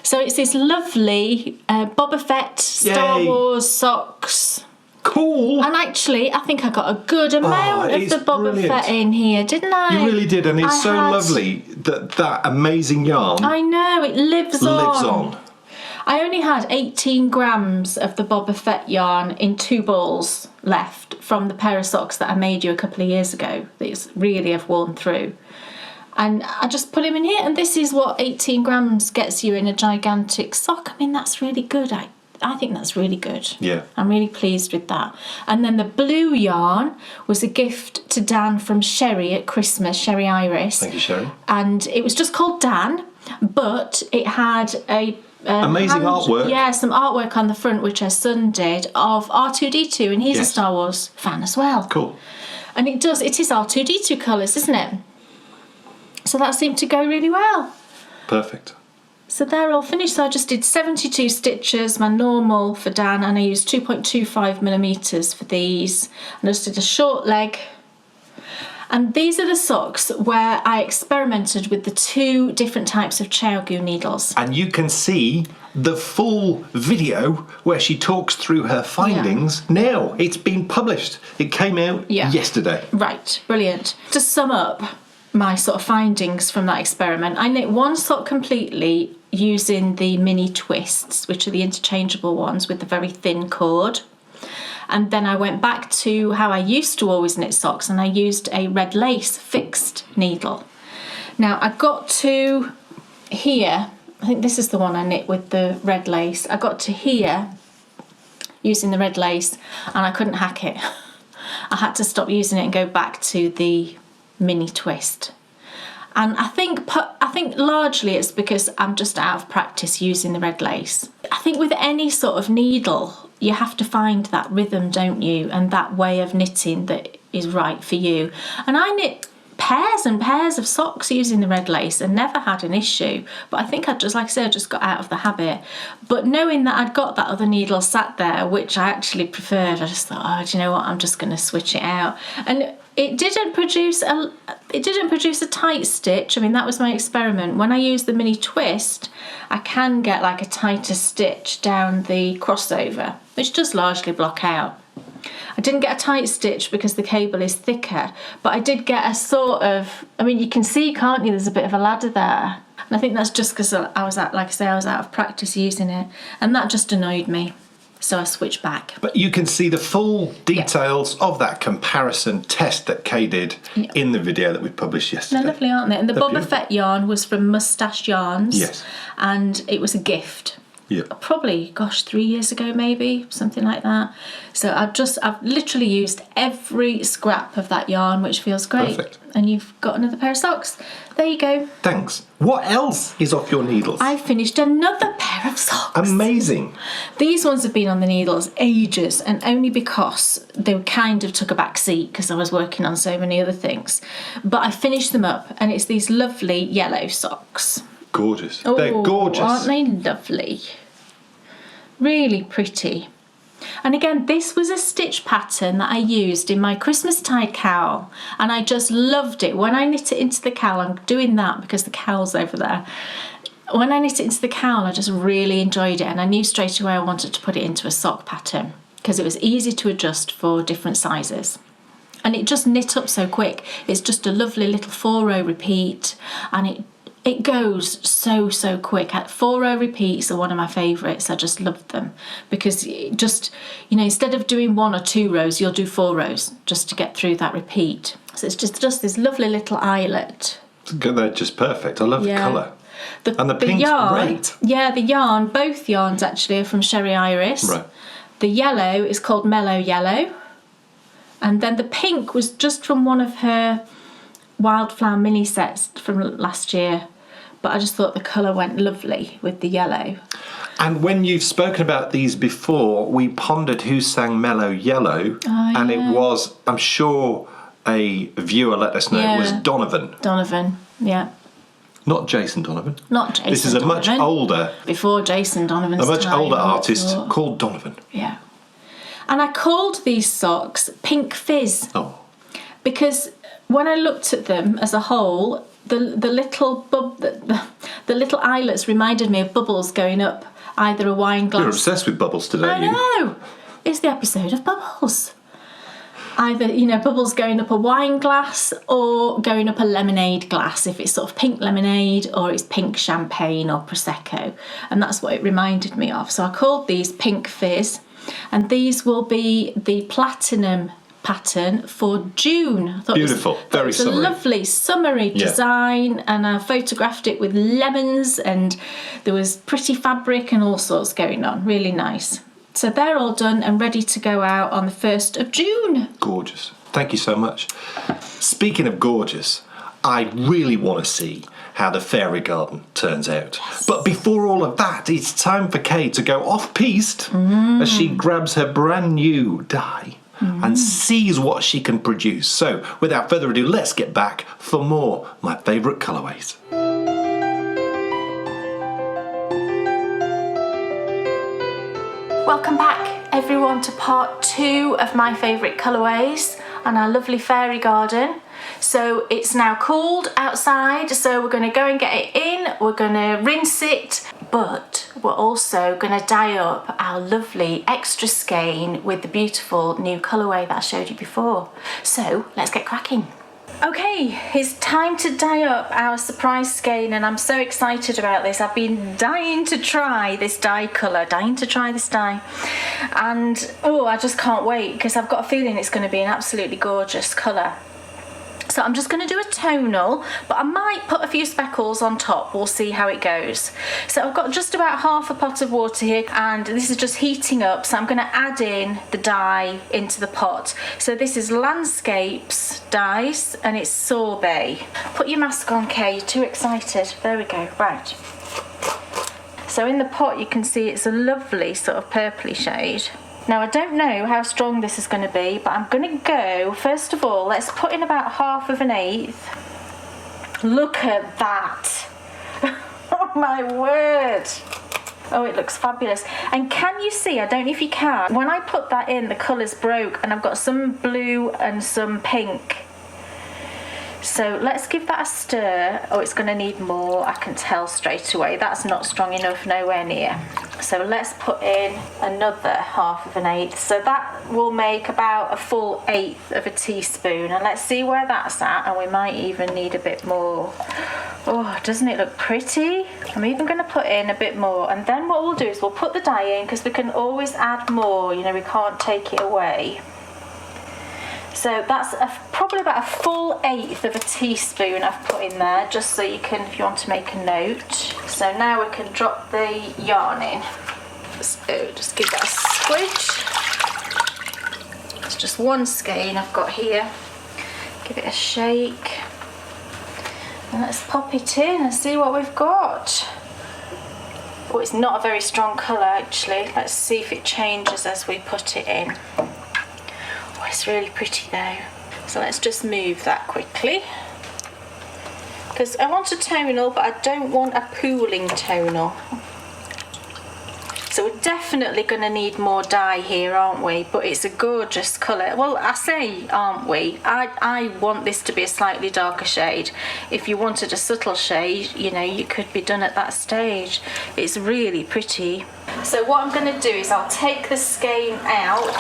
So it's this lovely Boba Fett Star Wars socks. Cool. And actually, I think I got a good amount of the Boba Fett in here, didn't I? You really did, and it's so lovely that amazing yarn. I know, it lives on. I only had 18 grams of the Boba Fett yarn in 2 balls left from the pair of socks that I made you a couple of years ago. These really have worn through. And I just put them in here, and this is what 18 grams gets you in a gigantic sock. I mean, that's really good. I think that's really good. Yeah. I'm really pleased with that. And then the blue yarn was a gift to Dan from Sherry at Christmas, Sherry Iris. Thank you, Sherry. And it was just called Dan, but it had a... amazing artwork. Yeah, some artwork on the front, which her son did, of R2-D2, and he's a Star Wars fan as well. Cool. And it is R2-D2 colours, isn't it? So that seemed to go really well. Perfect. So they're all finished. So I just did 72 stitches, my normal for Dan, and I used 2.25 millimetres for these. And I just did a short leg. And these are the socks where I experimented with the 2 different types of Chaogu needles. And you can see the full video where she talks through her findings now. It's been published. It came out yesterday. Right, brilliant. To sum up my sort of findings from that experiment, I knit one sock completely using the mini twists, which are the interchangeable ones with the very thin cord. And then I went back to how I used to always knit socks, and I used a red lace fixed needle. Now I got to here, I think this is the one I knit with the red lace. I got to here using the red lace and I couldn't hack it. I had to stop using it and go back to the mini twist. And I think largely it's because I'm just out of practice using the red lace. I think with any sort of needle, you have to find that rhythm, don't you? And that way of knitting that is right for you. And I knit pairs and pairs of socks using the red lace and never had an issue. But I think I just got out of the habit. But knowing that I'd got that other needle sat there, which I actually preferred, I just thought, oh, do you know what? I'm just going to switch it out. And it didn't produce a tight stitch. I mean, that was my experiment. When I use the mini twist, I can get like a tighter stitch down the crossover, which does largely block out. I didn't get a tight stitch because the cable is thicker, but I did get a sort of, I mean, you can see, can't you, there's a bit of a ladder there. And I think that's just because I was out of practice using it, and that just annoyed me. So I switched back. But you can see the full details of that comparison test that Kay did in the video that we published yesterday. They're lovely, aren't they? And the Boba Fett yarn was from Moustache Yarns. Yes. And it was a gift. Yeah. Probably, 3 years ago maybe, something like that. So I've literally used every scrap of that yarn, which feels great. Perfect. And you've got another pair of socks. There you go. Thanks. What else is off your needles? I finished another pair of socks. Amazing. These ones have been on the needles ages, and only because they kind of took a back seat because I was working on so many other things. But I finished them up, and it's these lovely yellow socks. Gorgeous. They're gorgeous. Aren't they lovely? Really pretty. And again, this was a stitch pattern that I used in my Christmas tide cowl, and I just loved it. When I knit it into the cowl, I'm doing that because the cowl's over there. When I knit it into the cowl, I just really enjoyed it, and I knew straight away I wanted to put it into a sock pattern because it was easy to adjust for different sizes. And it just knit up so quick. It's just a lovely little 4-row repeat, and it goes so quick. 4-row repeats are one of my favourites. I just love them because it just, instead of doing 1 or 2 rows, you'll do 4 rows just to get through that repeat. So it's just this lovely little eyelet. They're just perfect. I love the colour. And the pink's great. Yeah, the yarn, both yarns actually are from Sherry Iris. Right. The yellow is called Mellow Yellow. And then the pink was just from one of her wildflower mini sets from last year, but I just thought the colour went lovely with the yellow. And when you've spoken about these before, we pondered who sang Mellow Yellow, and it was, I'm sure a viewer let us know, it was Donovan. Donovan, yeah. Not Jason Donovan. Not Jason This is a Donovan. much older... Before Jason Donovan's a much time, older artist called Donovan. Yeah. And I called these socks Pink Fizz. Oh. Because when I looked at them as a whole, the little eyelets reminded me of bubbles going up either a wine glass... You're obsessed with bubbles today, I know! It's the episode of bubbles. Either, bubbles going up a wine glass or going up a lemonade glass, if it's sort of pink lemonade or it's pink champagne or Prosecco. And that's what it reminded me of. So I called these Pink Fizz, and these will be the platinum pattern for June. I thought beautiful, very summery. It's a lovely summery design, and I photographed it with lemons, and there was pretty fabric and all sorts going on. Really nice. So they're all done and ready to go out on the 1st of June. Gorgeous. Thank you so much. Speaking of gorgeous, I really want to see how the fairy garden turns out. Yes. But before all of that, it's time for Kay to go off-piste as she grabs her brand new dye and sees what she can produce. So, without further ado, let's get back for more My Favourite Colourways. Welcome back, everyone, to part 2 of My Favourite Colourways and our lovely fairy garden. So it's now cooled outside, so we're going to go and get it in, we're going to rinse it, but we're also going to dye up our lovely extra skein with the beautiful new colourway that I showed you before. So let's get cracking. Okay, it's time to dye up our surprise skein, and I'm so excited about this. I've been dying to try this dye colour, and I just can't wait because I've got a feeling it's going to be an absolutely gorgeous colour. So I'm just going to do a tonal, but I might put a few speckles on top. We'll see how it goes. So I've got just about half a pot of water here, and this is just heating up. So I'm going to add in the dye into the pot. So this is Landscapes dyes, and it's Sorbet. Put your mask on, Kay. You're too excited. There we go. Right. So in the pot you can see it's a lovely sort of purpley shade. Now I don't know how strong this is going to be, but I'm going to go, first of all, let's put in about 1/2 Look at that! Oh my word! Oh, it looks fabulous. And can you see, I don't know if you can, when I put that in, the colours broke, and I've got some blue and some pink. So let's give that a stir. Oh, it's going to need more, I can tell straight away. That's not strong enough, nowhere near. So let's put in another 1/2. So that will make about a full 1/8 teaspoon. And let's see where that's at, and we might even need a bit more. Oh, doesn't it look pretty? I'm even going to put in a bit more. And then what we'll do is we'll put the dye in, because we can always add more. We can't take it away. So that's probably about a full 1/8 teaspoon I've put in there, just so you can, if you want to make a note. So now we can drop the yarn in. So just give that a squidge. It's just one skein I've got here. Give it a shake. And let's pop it in and see what we've got. Oh, it's not a very strong colour actually. Let's see if it changes as we put it in. Oh, it's really pretty though. So let's just move that quickly. Because I want a tonal, but I don't want a pooling tonal. So we're definitely going to need more dye here, aren't we? But it's a gorgeous colour. Well, I say, aren't we? I want this to be a slightly darker shade. If you wanted a subtle shade, you could be done at that stage. It's really pretty. So what I'm going to do is I'll take the skein out,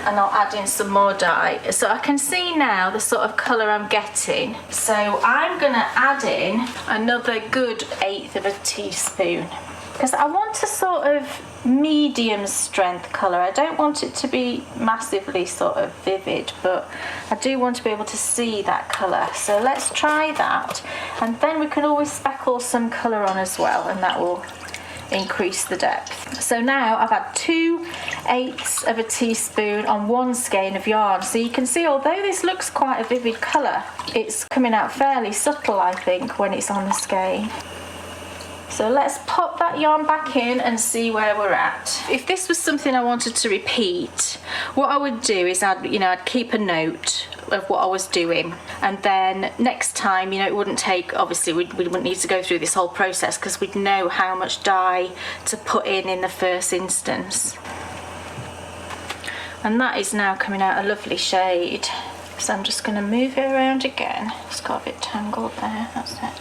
and I'll add in some more dye. So I can see now the sort of colour I'm getting. So I'm going to add in another good 1/8 teaspoon. Because I want a sort of medium strength colour. I don't want it to be massively sort of vivid, but I do want to be able to see that colour. So let's try that. And then we can always speckle some colour on as well, and that will increase the depth. So now I've had 2/8 of a teaspoon on one skein of yarn. So you can see, although this looks quite a vivid colour, it's coming out fairly subtle, I think, when it's on the skein. So let's pop that yarn back in and see where we're at. If this was something I wanted to repeat, what I would do is I'd keep a note of what I was doing, and then next time, it wouldn't take, obviously we wouldn't need to go through this whole process because we'd know how much dye to put in the first instance. And that is now coming out a lovely shade. So I'm just going to move it around again. It's got a bit tangled there, that's it.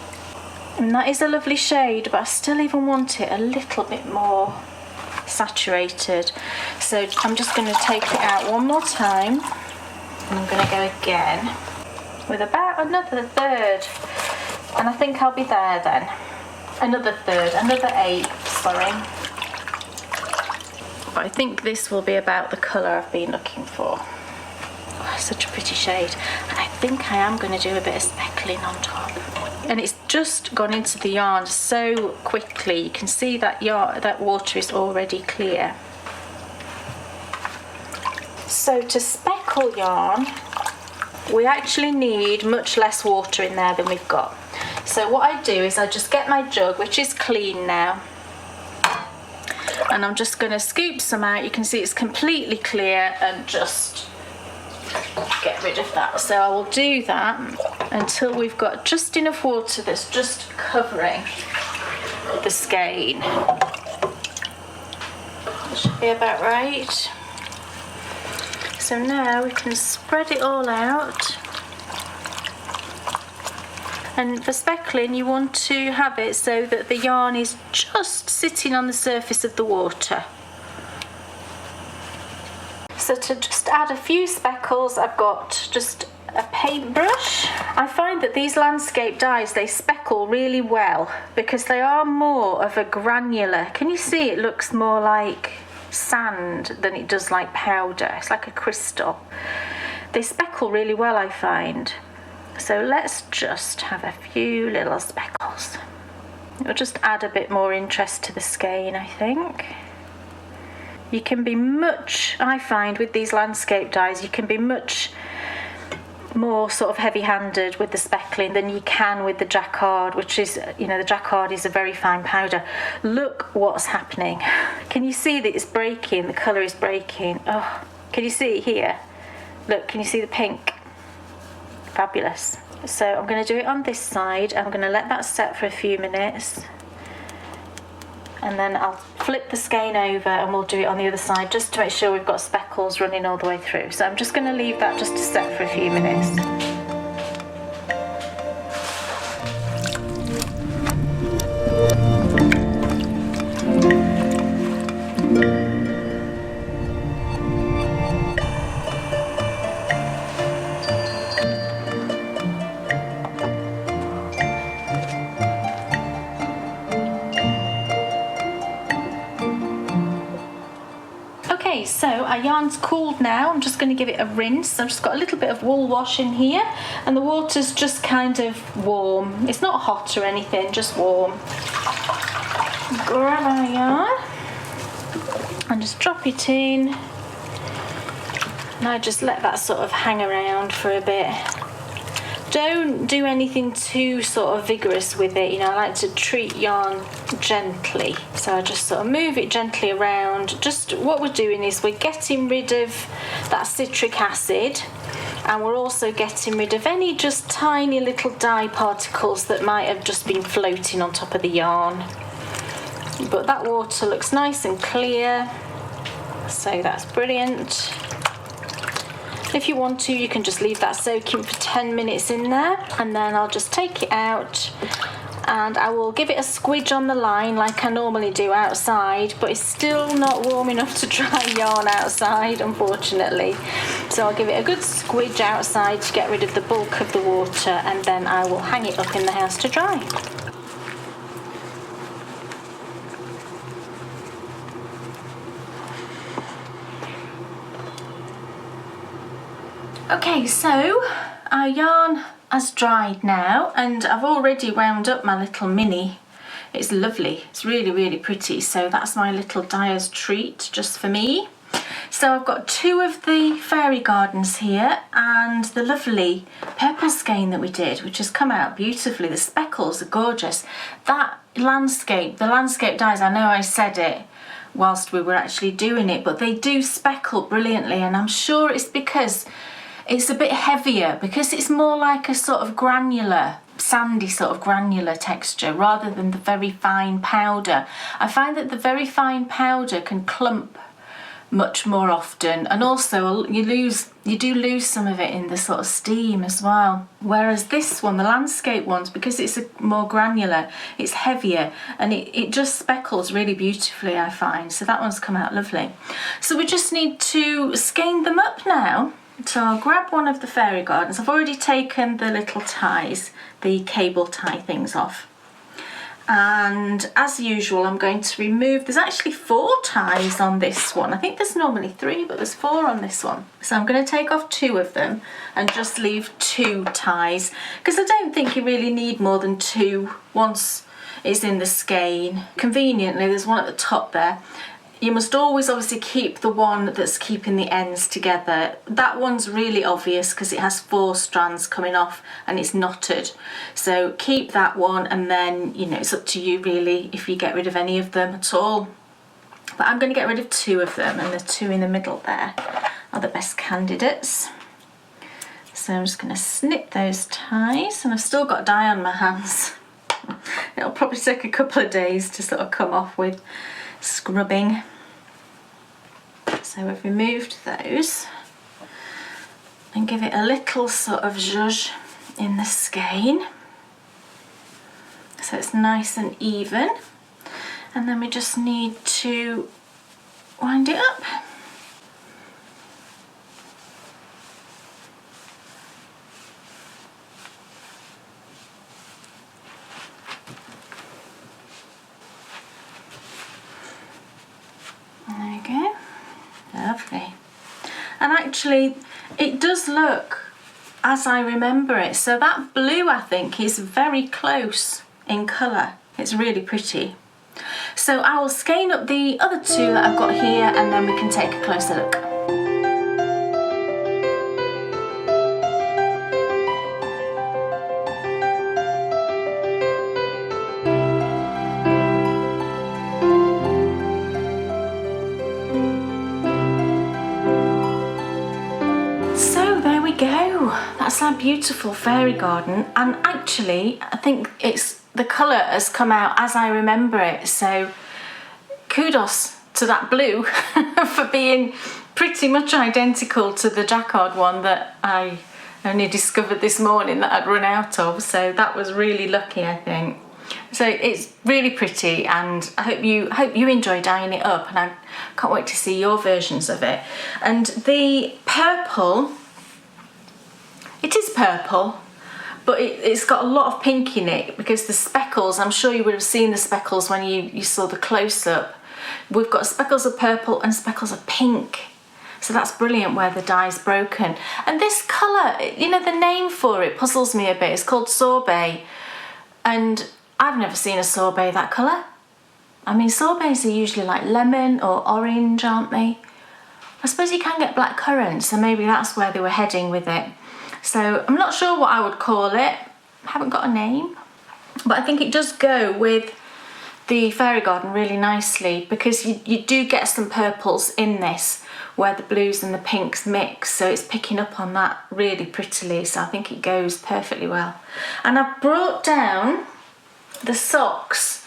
And that is a lovely shade, but I still even want it a little bit more saturated. So I'm just going to take it out one more time, and I'm going to go again with about another third. And I think I'll be there then. Another third, another 1/8, sorry. But I think this will be about the colour I've been looking for. Oh, such a pretty shade. And I think I am going to do a bit of speckling on top. And it's just gone into the yarn so quickly. You can see that that water is already clear. So to speckle yarn, we actually need much less water in there than we've got. So what I do is I just get my jug, which is clean now, and I'm just going to scoop some out. You can see it's completely clear, and just get rid of that. So I will do that until we've got just enough water that's just covering the skein. That should be about right. So now we can spread it all out. And for speckling, you want to have it so that the yarn is just sitting on the surface of the water. So to just add a few speckles, I've got just a paintbrush. I find that these landscape dyes, they speckle really well because they are more of a granular. Can you see it looks more like sand than it does like powder? It's like a crystal. They speckle really well, I find. So let's just have a few little speckles. It'll just add a bit more interest to the skein, I think. You can be much, I find with these landscape dyes, you can be much more sort of heavy-handed with the speckling than you can with the jacquard, which is, the jacquard is a very fine powder. Look what's happening. Can you see that it's breaking? The colour is breaking. Oh, can you see it here? Look, can you see the pink? Fabulous. So I'm going to do it on this side. I'm going to let that set for a few minutes. And then I'll flip the skein over and we'll do it on the other side just to make sure we've got speckles running all the way through. So I'm just going to leave that just to set for a few minutes. So our yarn's cooled now. I'm just going to give it a rinse. I've just got a little bit of wool wash in here, and the water's just kind of warm. It's not hot or anything, just warm. Grab our yarn and just drop it in. And I just let that sort of hang around for a bit. Don't do anything too sort of vigorous with it. I like to treat yarn gently. So I just sort of move it gently around. Just what we're doing is we're getting rid of that citric acid, and we're also getting rid of any just tiny little dye particles that might have just been floating on top of the yarn. But that water looks nice and clear, so that's brilliant. If you want to, you can just leave that soaking for 10 minutes in there, and then I'll just take it out and I will give it a squidge on the line like I normally do outside, but it's still not warm enough to dry yarn outside, unfortunately. So I'll give it a good squidge outside to get rid of the bulk of the water, and then I will hang it up in the house to dry. Okay, so our yarn has dried now, and I've already wound up my little mini It's lovely. It's really, really pretty. So that's my little dyer's treat just for me. So I've got 2 of the fairy gardens here and the lovely purple skein that we did, which has come out beautifully. The speckles are gorgeous. That landscape, the landscape dyes, I know I said it whilst we were actually doing it, but they do speckle brilliantly, and I'm sure it's because it's a bit heavier, because it's more like a sort of granular, sandy sort of granular texture rather than the very fine powder. I find that the very fine powder can clump much more often, and also you do lose some of it in the sort of steam as well. Whereas this one, the landscape ones, because it's more granular, it's heavier, and it just speckles really beautifully, I find. So that one's come out lovely. So we just need to skein them up now. So I'll grab one of the fairy gardens. I've already taken the little ties, the cable tie things off. And as usual, I'm going to remove, there's actually 4 ties on this one. I think there's normally 3, but there's 4 on this one. So I'm going to take off 2 of them and just leave 2 ties, because I don't think you really need more than 2 once it's in the skein. Conveniently, there's one at the top there. You must always obviously keep the one that's keeping the ends together. That one's really obvious because it has 4 strands coming off and it's knotted. So keep that one, and then, you know, it's up to you really if you get rid of any of them at all. But I'm going to get rid of 2 of them, and the 2 in the middle there are the best candidates. So I'm just going to snip those ties, and I've still got dye on my hands. It'll probably take a couple of days to sort of come off with scrubbing. So we've removed those and give it a little sort of zhuzh in the skein so it's nice and even, and then we just need to wind it up. There you go. Lovely. And actually it does look as I remember it. So that blue, I think, is very close in colour. It's really pretty. So I will skein up the other 2 that I've got here, and then we can take a closer look. That's our beautiful fairy garden, and actually I think the colour has come out as I remember it, so kudos to that blue for being pretty much identical to the jacquard one that I only discovered this morning that I'd run out of, so that was really lucky, I think. So it's really pretty, and I hope you enjoy dyeing it up, and I can't wait to see your versions of it. And the purple, it is purple, but it's got a lot of pink in it because the speckles, I'm sure you would have seen the speckles when you saw the close-up. We've got speckles of purple and speckles of pink. So that's brilliant where the dye's broken. And this colour, you know, the name for it puzzles me a bit. It's called sorbet. And I've never seen a sorbet that colour. I mean, sorbets are usually like lemon or orange, aren't they? I suppose you can get black currant, so maybe that's where they were heading with it. So I'm not sure what I would call it. I haven't got a name. But I think it does go with the fairy garden really nicely, because you do get some purples in this where the blues and the pinks mix. So it's picking up on that really prettily. So I think it goes perfectly well. And I've brought down the socks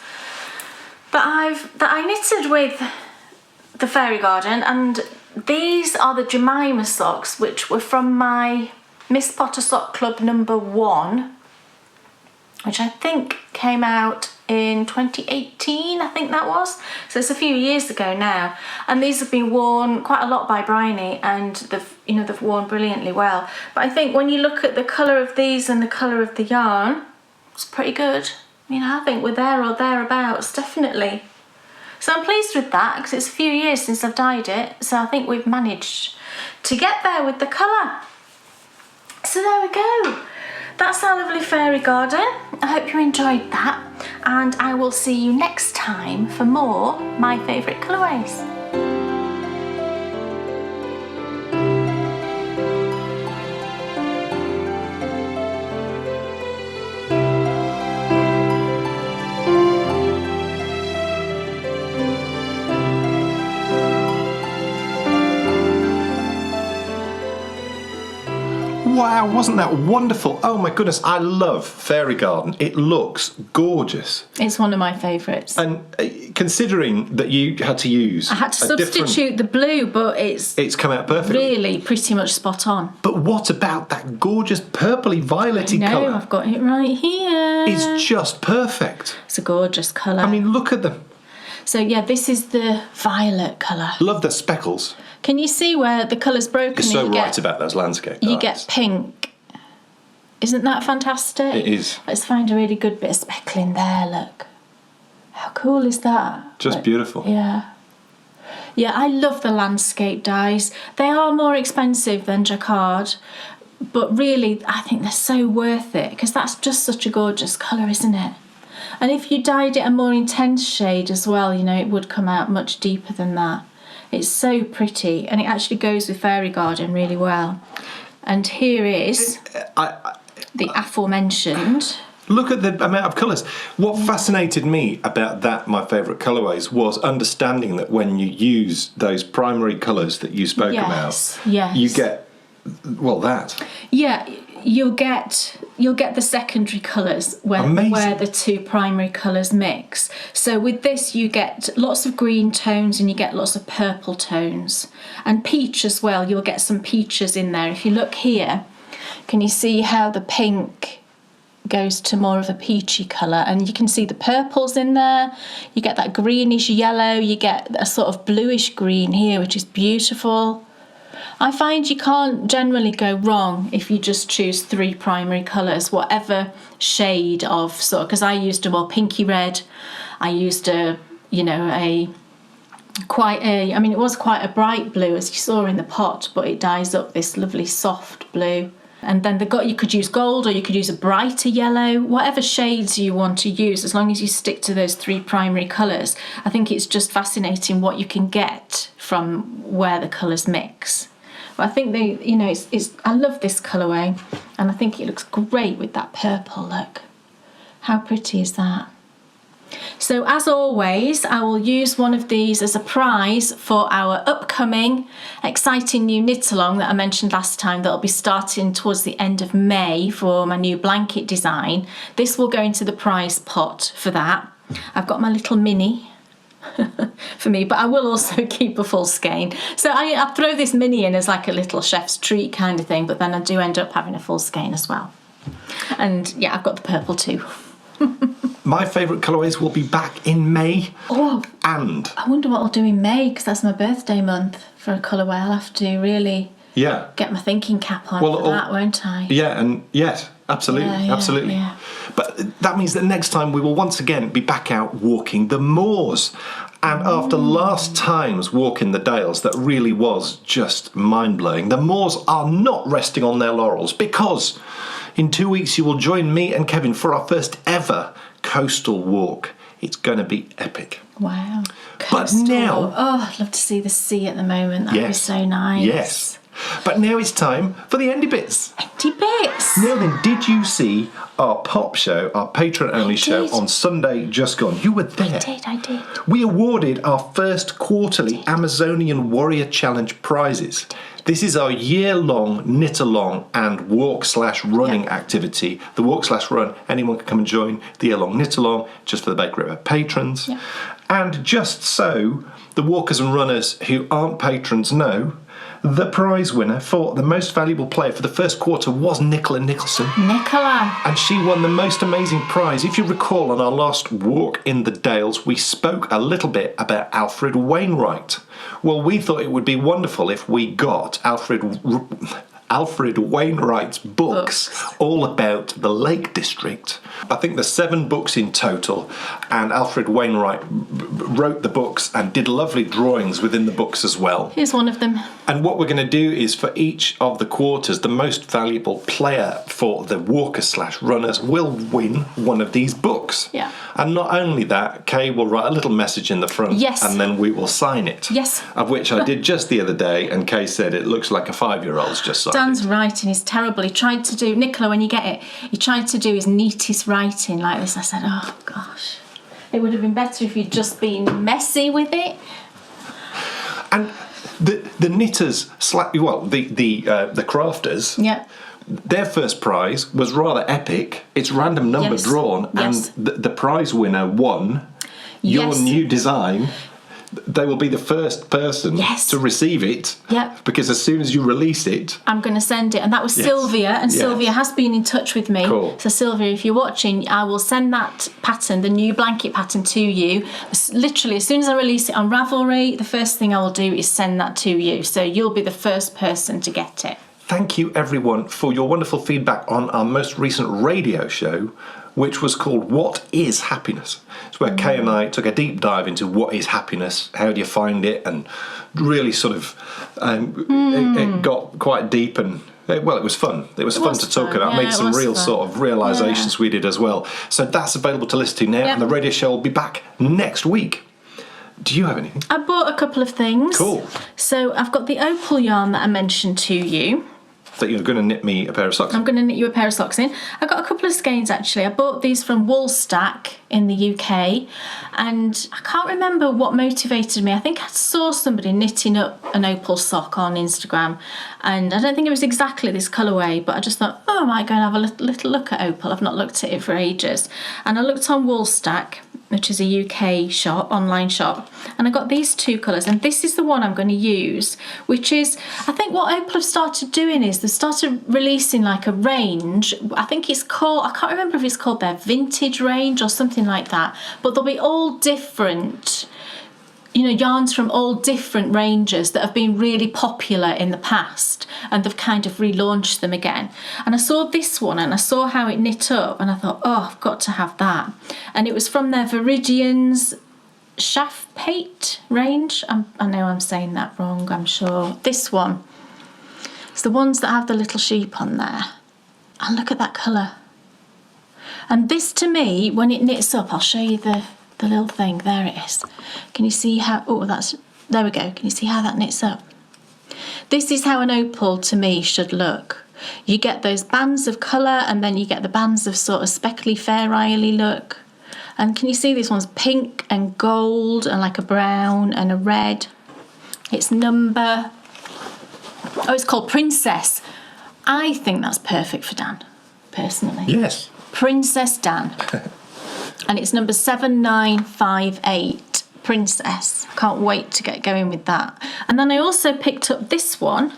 that I knitted with the fairy garden. And these are the Jemima socks, which were from my Miss Potter Sock Club number 1, which I think came out in 2018, I think that was. So it's a few years ago now. And these have been worn quite a lot by Bryony, and they've worn brilliantly well. But I think when you look at the colour of these and the colour of the yarn, it's pretty good. You know, I think we're there or thereabouts, definitely. So I'm pleased with that, because it's a few years since I've dyed it. So I think we've managed to get there with the colour. So there we go. That's our lovely fairy garden. I hope you enjoyed that. and I will see you next time for more My Favourite Colourways. Wow, wasn't that wonderful? Oh my goodness, I love Fairy Garden. It looks gorgeous. It's one of my favourites. And considering that you had to use... I had to substitute the blue, but it's come out perfectly. Really pretty much spot on. But what about that gorgeous purpley violety colour? No, I've got it right here. It's just perfect. It's a gorgeous colour. I mean, look at them. So yeah, this is the violet colour. Love the speckles. Can you see where the colour's broken? You're so right about those landscape You arts. get pink. Isn't that fantastic? It is. Let's find a really good bit of speckling there, look. How cool is that? Just beautiful. Yeah. Yeah, I love the landscape dyes. They are more expensive than jacquard, but really I think they're so worth it because that's just such a gorgeous colour, isn't it? And if you dyed it a more intense shade as well, you know, it would come out much deeper than that. It's so pretty, and it actually goes with Fairy Garden really well. And here is the aforementioned. Look at the amount of colours. What fascinated me about that, My Favourite Colourways, was understanding that when you use those primary colours that you spoke about, you get, well, that. Yeah, you'll get the secondary colours where the two primary colours mix. So with this you get lots of green tones and you get lots of purple tones. And peach as well, you'll get some peaches in there. If you look here, can you see how the pink goes to more of a peachy colour? And you can see the purples in there. You get that greenish yellow, you get a sort of bluish green here, which is beautiful. I find you can't generally go wrong if you just choose three primary colours, whatever shade of sort of, because I used a more pinky red, I used it was quite a bright blue as you saw in the pot, but it dyes up this lovely soft blue. And then you could use gold or you could use a brighter yellow, whatever shades you want to use, as long as you stick to those three primary colours. I think it's just fascinating what you can get from where the colours mix. But I think I love this colourway, and I think it looks great with that purple look. How pretty is that? So as always, I will use one of these as a prize for our upcoming exciting new knit along that I mentioned last time, that'll be starting towards the end of May for my new blanket design. This will go into the prize pot for that. I've got my little mini for me, but I will also keep a full skein. So I throw this mini in as like a little chef's treat kind of thing, but then I do end up having a full skein as well. And yeah, I've got the purple too. My favourite colourways will be back in May. Oh, and I wonder what I'll do in May, because that's my birthday month for a colourway. I'll have to really get my thinking cap on for that, won't I? Yeah, and yes, absolutely, absolutely. Yeah. But that means that next time we will once again be back out walking the moors. And after last time's walk in the Dales, that really was just mind-blowing. The moors are not resting on their laurels, because in 2 weeks you will join me and Kevin for our first ever coastal walk. It's going to be epic. Wow. Coastal. But now... Oh, I'd love to see the sea at the moment. That would be so nice. Yes. But now it's time for the Endy Bits. Endy Bits. Now then, did you see our pop show, our patron-only show on Sunday just gone? You were there. I did. We awarded our first quarterly Amazonian Warrior Challenge prizes. This is our year-long knit-along and walk/running activity. The walk/run, anyone can come and join. The year-long knit-along, just for the Baker River patrons. Yeah. And just so the walkers and runners who aren't patrons know, the prize winner for the most valuable player for the first quarter was Nicola Nicholson. Nicola! And she won the most amazing prize. If you recall, on our last walk in the Dales, we spoke a little bit about Alfred Wainwright. Well, we thought it would be wonderful if we got Alfred Alfred Wainwright's books, all about the Lake District. I think there's 7 books in total, and Alfred Wainwright wrote the books and did lovely drawings within the books as well. Here's one of them. And what we're going to do is, for each of the quarters, the most valuable player for the walkers/runners will win one of these books. Yeah. And not only that, Kay will write a little message in the front, yes, and then we will sign it. Yes. Of which I did just the other day, and Kay said it looks like a 5-year-old's just signed Dan's it. writing is terrible. He tried to do, Nicola, when you get it, he tried to do his neatest writing like this. I said, oh gosh, it would have been better if you'd just been messy with it. And the knitters, the crafters, yeah, their first prize was rather epic. It's random number drawn, and the prize winner won your new design. They will be the first person to receive it. Yep. Because as soon as you release it, I'm going to send it. And that was Sylvia, and Sylvia has been in touch with me. Cool. So Sylvia, if you're watching, I will send that pattern, the new blanket pattern, to you. Literally, as soon as I release it on Ravelry, the first thing I will do is send that to you. So you'll be the first person to get it. Thank you everyone for your wonderful feedback on our most recent radio show, which was called What is Happiness? It's where Kay and I took a deep dive into what is happiness, how do you find it, and really sort of it got quite deep, and it was fun. It was fun to talk about. Made some real sort of realisations we did as well. So that's available to listen to now, and the radio show will be back next week. Do you have anything? I bought a couple of things. Cool. So I've got the opal yarn that I mentioned to you. That you're going to knit me a pair of socks. I'm going to knit you a pair of socks in. I got a couple of skeins actually. I bought these from Woolstack in the UK, and I can't remember what motivated me. I think I saw somebody knitting up an opal sock on Instagram, and I don't think it was exactly this colourway, but I just thought, oh, I might go and have a little look at opal. I've not looked at it for ages. And I looked on Woolstack, which is a UK shop, online shop, and I got these 2 colours, and this is the one I'm going to use, which is, I think what Opal have started doing is they've started releasing like a range. I think it's called, I can't remember if it's called their vintage range or something like that, but they'll be all different, yarns from all different ranges that have been really popular in the past, and they've kind of relaunched them again. And I saw this one and I saw how it knit up, and I thought, oh, I've got to have that. And it was from their Viridian's Shaft range. I know I'm saying that wrong, I'm sure. This one. It's the ones that have the little sheep on there. And look at that colour. And this, to me, when it knits up, I'll show you the little thing. There it is. Can you see how... there we go. Can you see how that knits up? This is how an opal, to me, should look. You get those bands of colour, and then you get the bands of sort of speckly, fair isle look. And can you see this one's pink and gold and like a brown and a red? It's number... Oh, it's called Princess. I think that's perfect for Dan, personally. Yes. Princess Dan. And it's number 7958, Princess. Can't wait to get going with that. And then I also picked up this one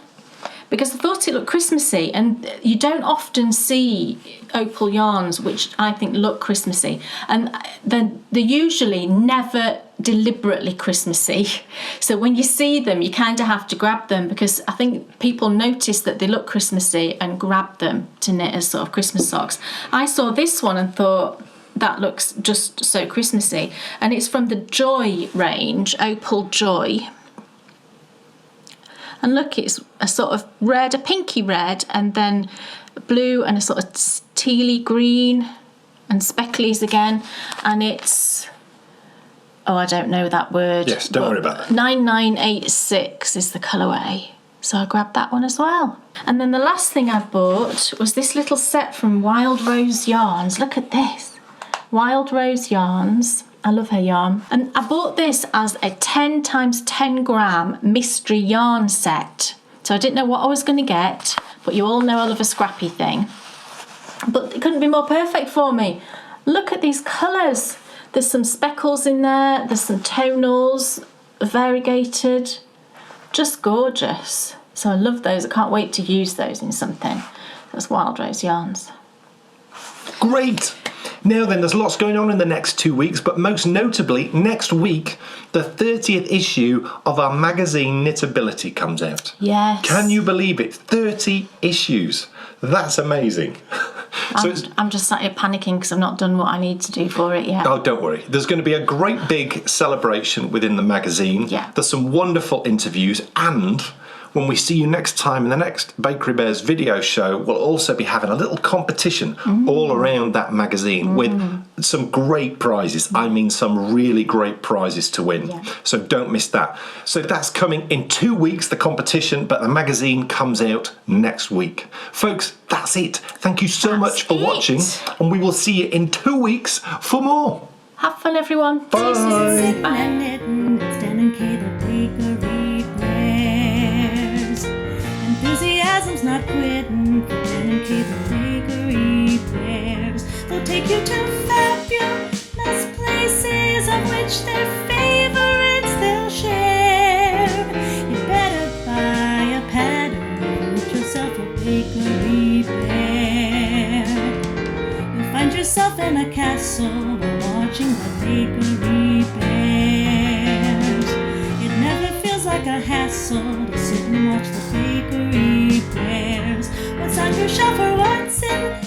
because I thought it looked Christmassy, and you don't often see opal yarns which I think look Christmassy, and they're usually never deliberately Christmassy. So when you see them, you kind of have to grab them, because I think people notice that they look Christmassy and grab them to knit as sort of Christmas socks. I saw this one and thought, that looks just so Christmassy, and it's from the Joy range, Opal Joy. And look, it's a sort of red, a pinky red, and then blue and a sort of tealy green and specklies again, and it's, I don't know that word. Yes, don't worry about that. 9986 is the colourway. So I grabbed that one as well. And then the last thing I bought was this little set from Wild Rose Yarns. Look at this. Wild Rose Yarns. I love her yarn. And I bought this as a 10 times 10 gram mystery yarn set. So I didn't know what I was going to get, but you all know I love a scrappy thing. But it couldn't be more perfect for me. Look at these colours. There's some speckles in there. There's some tonals, variegated. Just gorgeous. So I love those. I can't wait to use those in something. That's Wild Rose Yarns. Great! Now then, there's lots going on in the next 2 weeks, but most notably, next week, the 30th issue of our magazine Knitability comes out. Yes. Can you believe it? 30 issues. That's amazing. I'm just sat here panicking because I've not done what I need to do for it yet. Oh, don't worry. There's going to be a great big celebration within the magazine. Yeah. There's some wonderful interviews, and when we see you next time in the next Bakery Bears video show, we'll also be having a little competition all around that magazine with some great prizes. I mean, some really great prizes to win. Yeah. So don't miss that. So that's coming in 2 weeks, the competition, but the magazine comes out next week. Folks, that's it. Thank you so much for watching, and we will see you in 2 weeks for more. Have fun, everyone. Bye. Bye. Enthusiasm's not quitting for Dan and Kay, the Bakery Bears. They'll take you to fabulous places of which their favorites they'll share. You better buy a pattern and get yourself a Bakery Bear. You'll find yourself in a castle while watching the Bakery Bears. It never feels like a hassle to sit and watch the Bakery Bears. What's on your shelf or what's in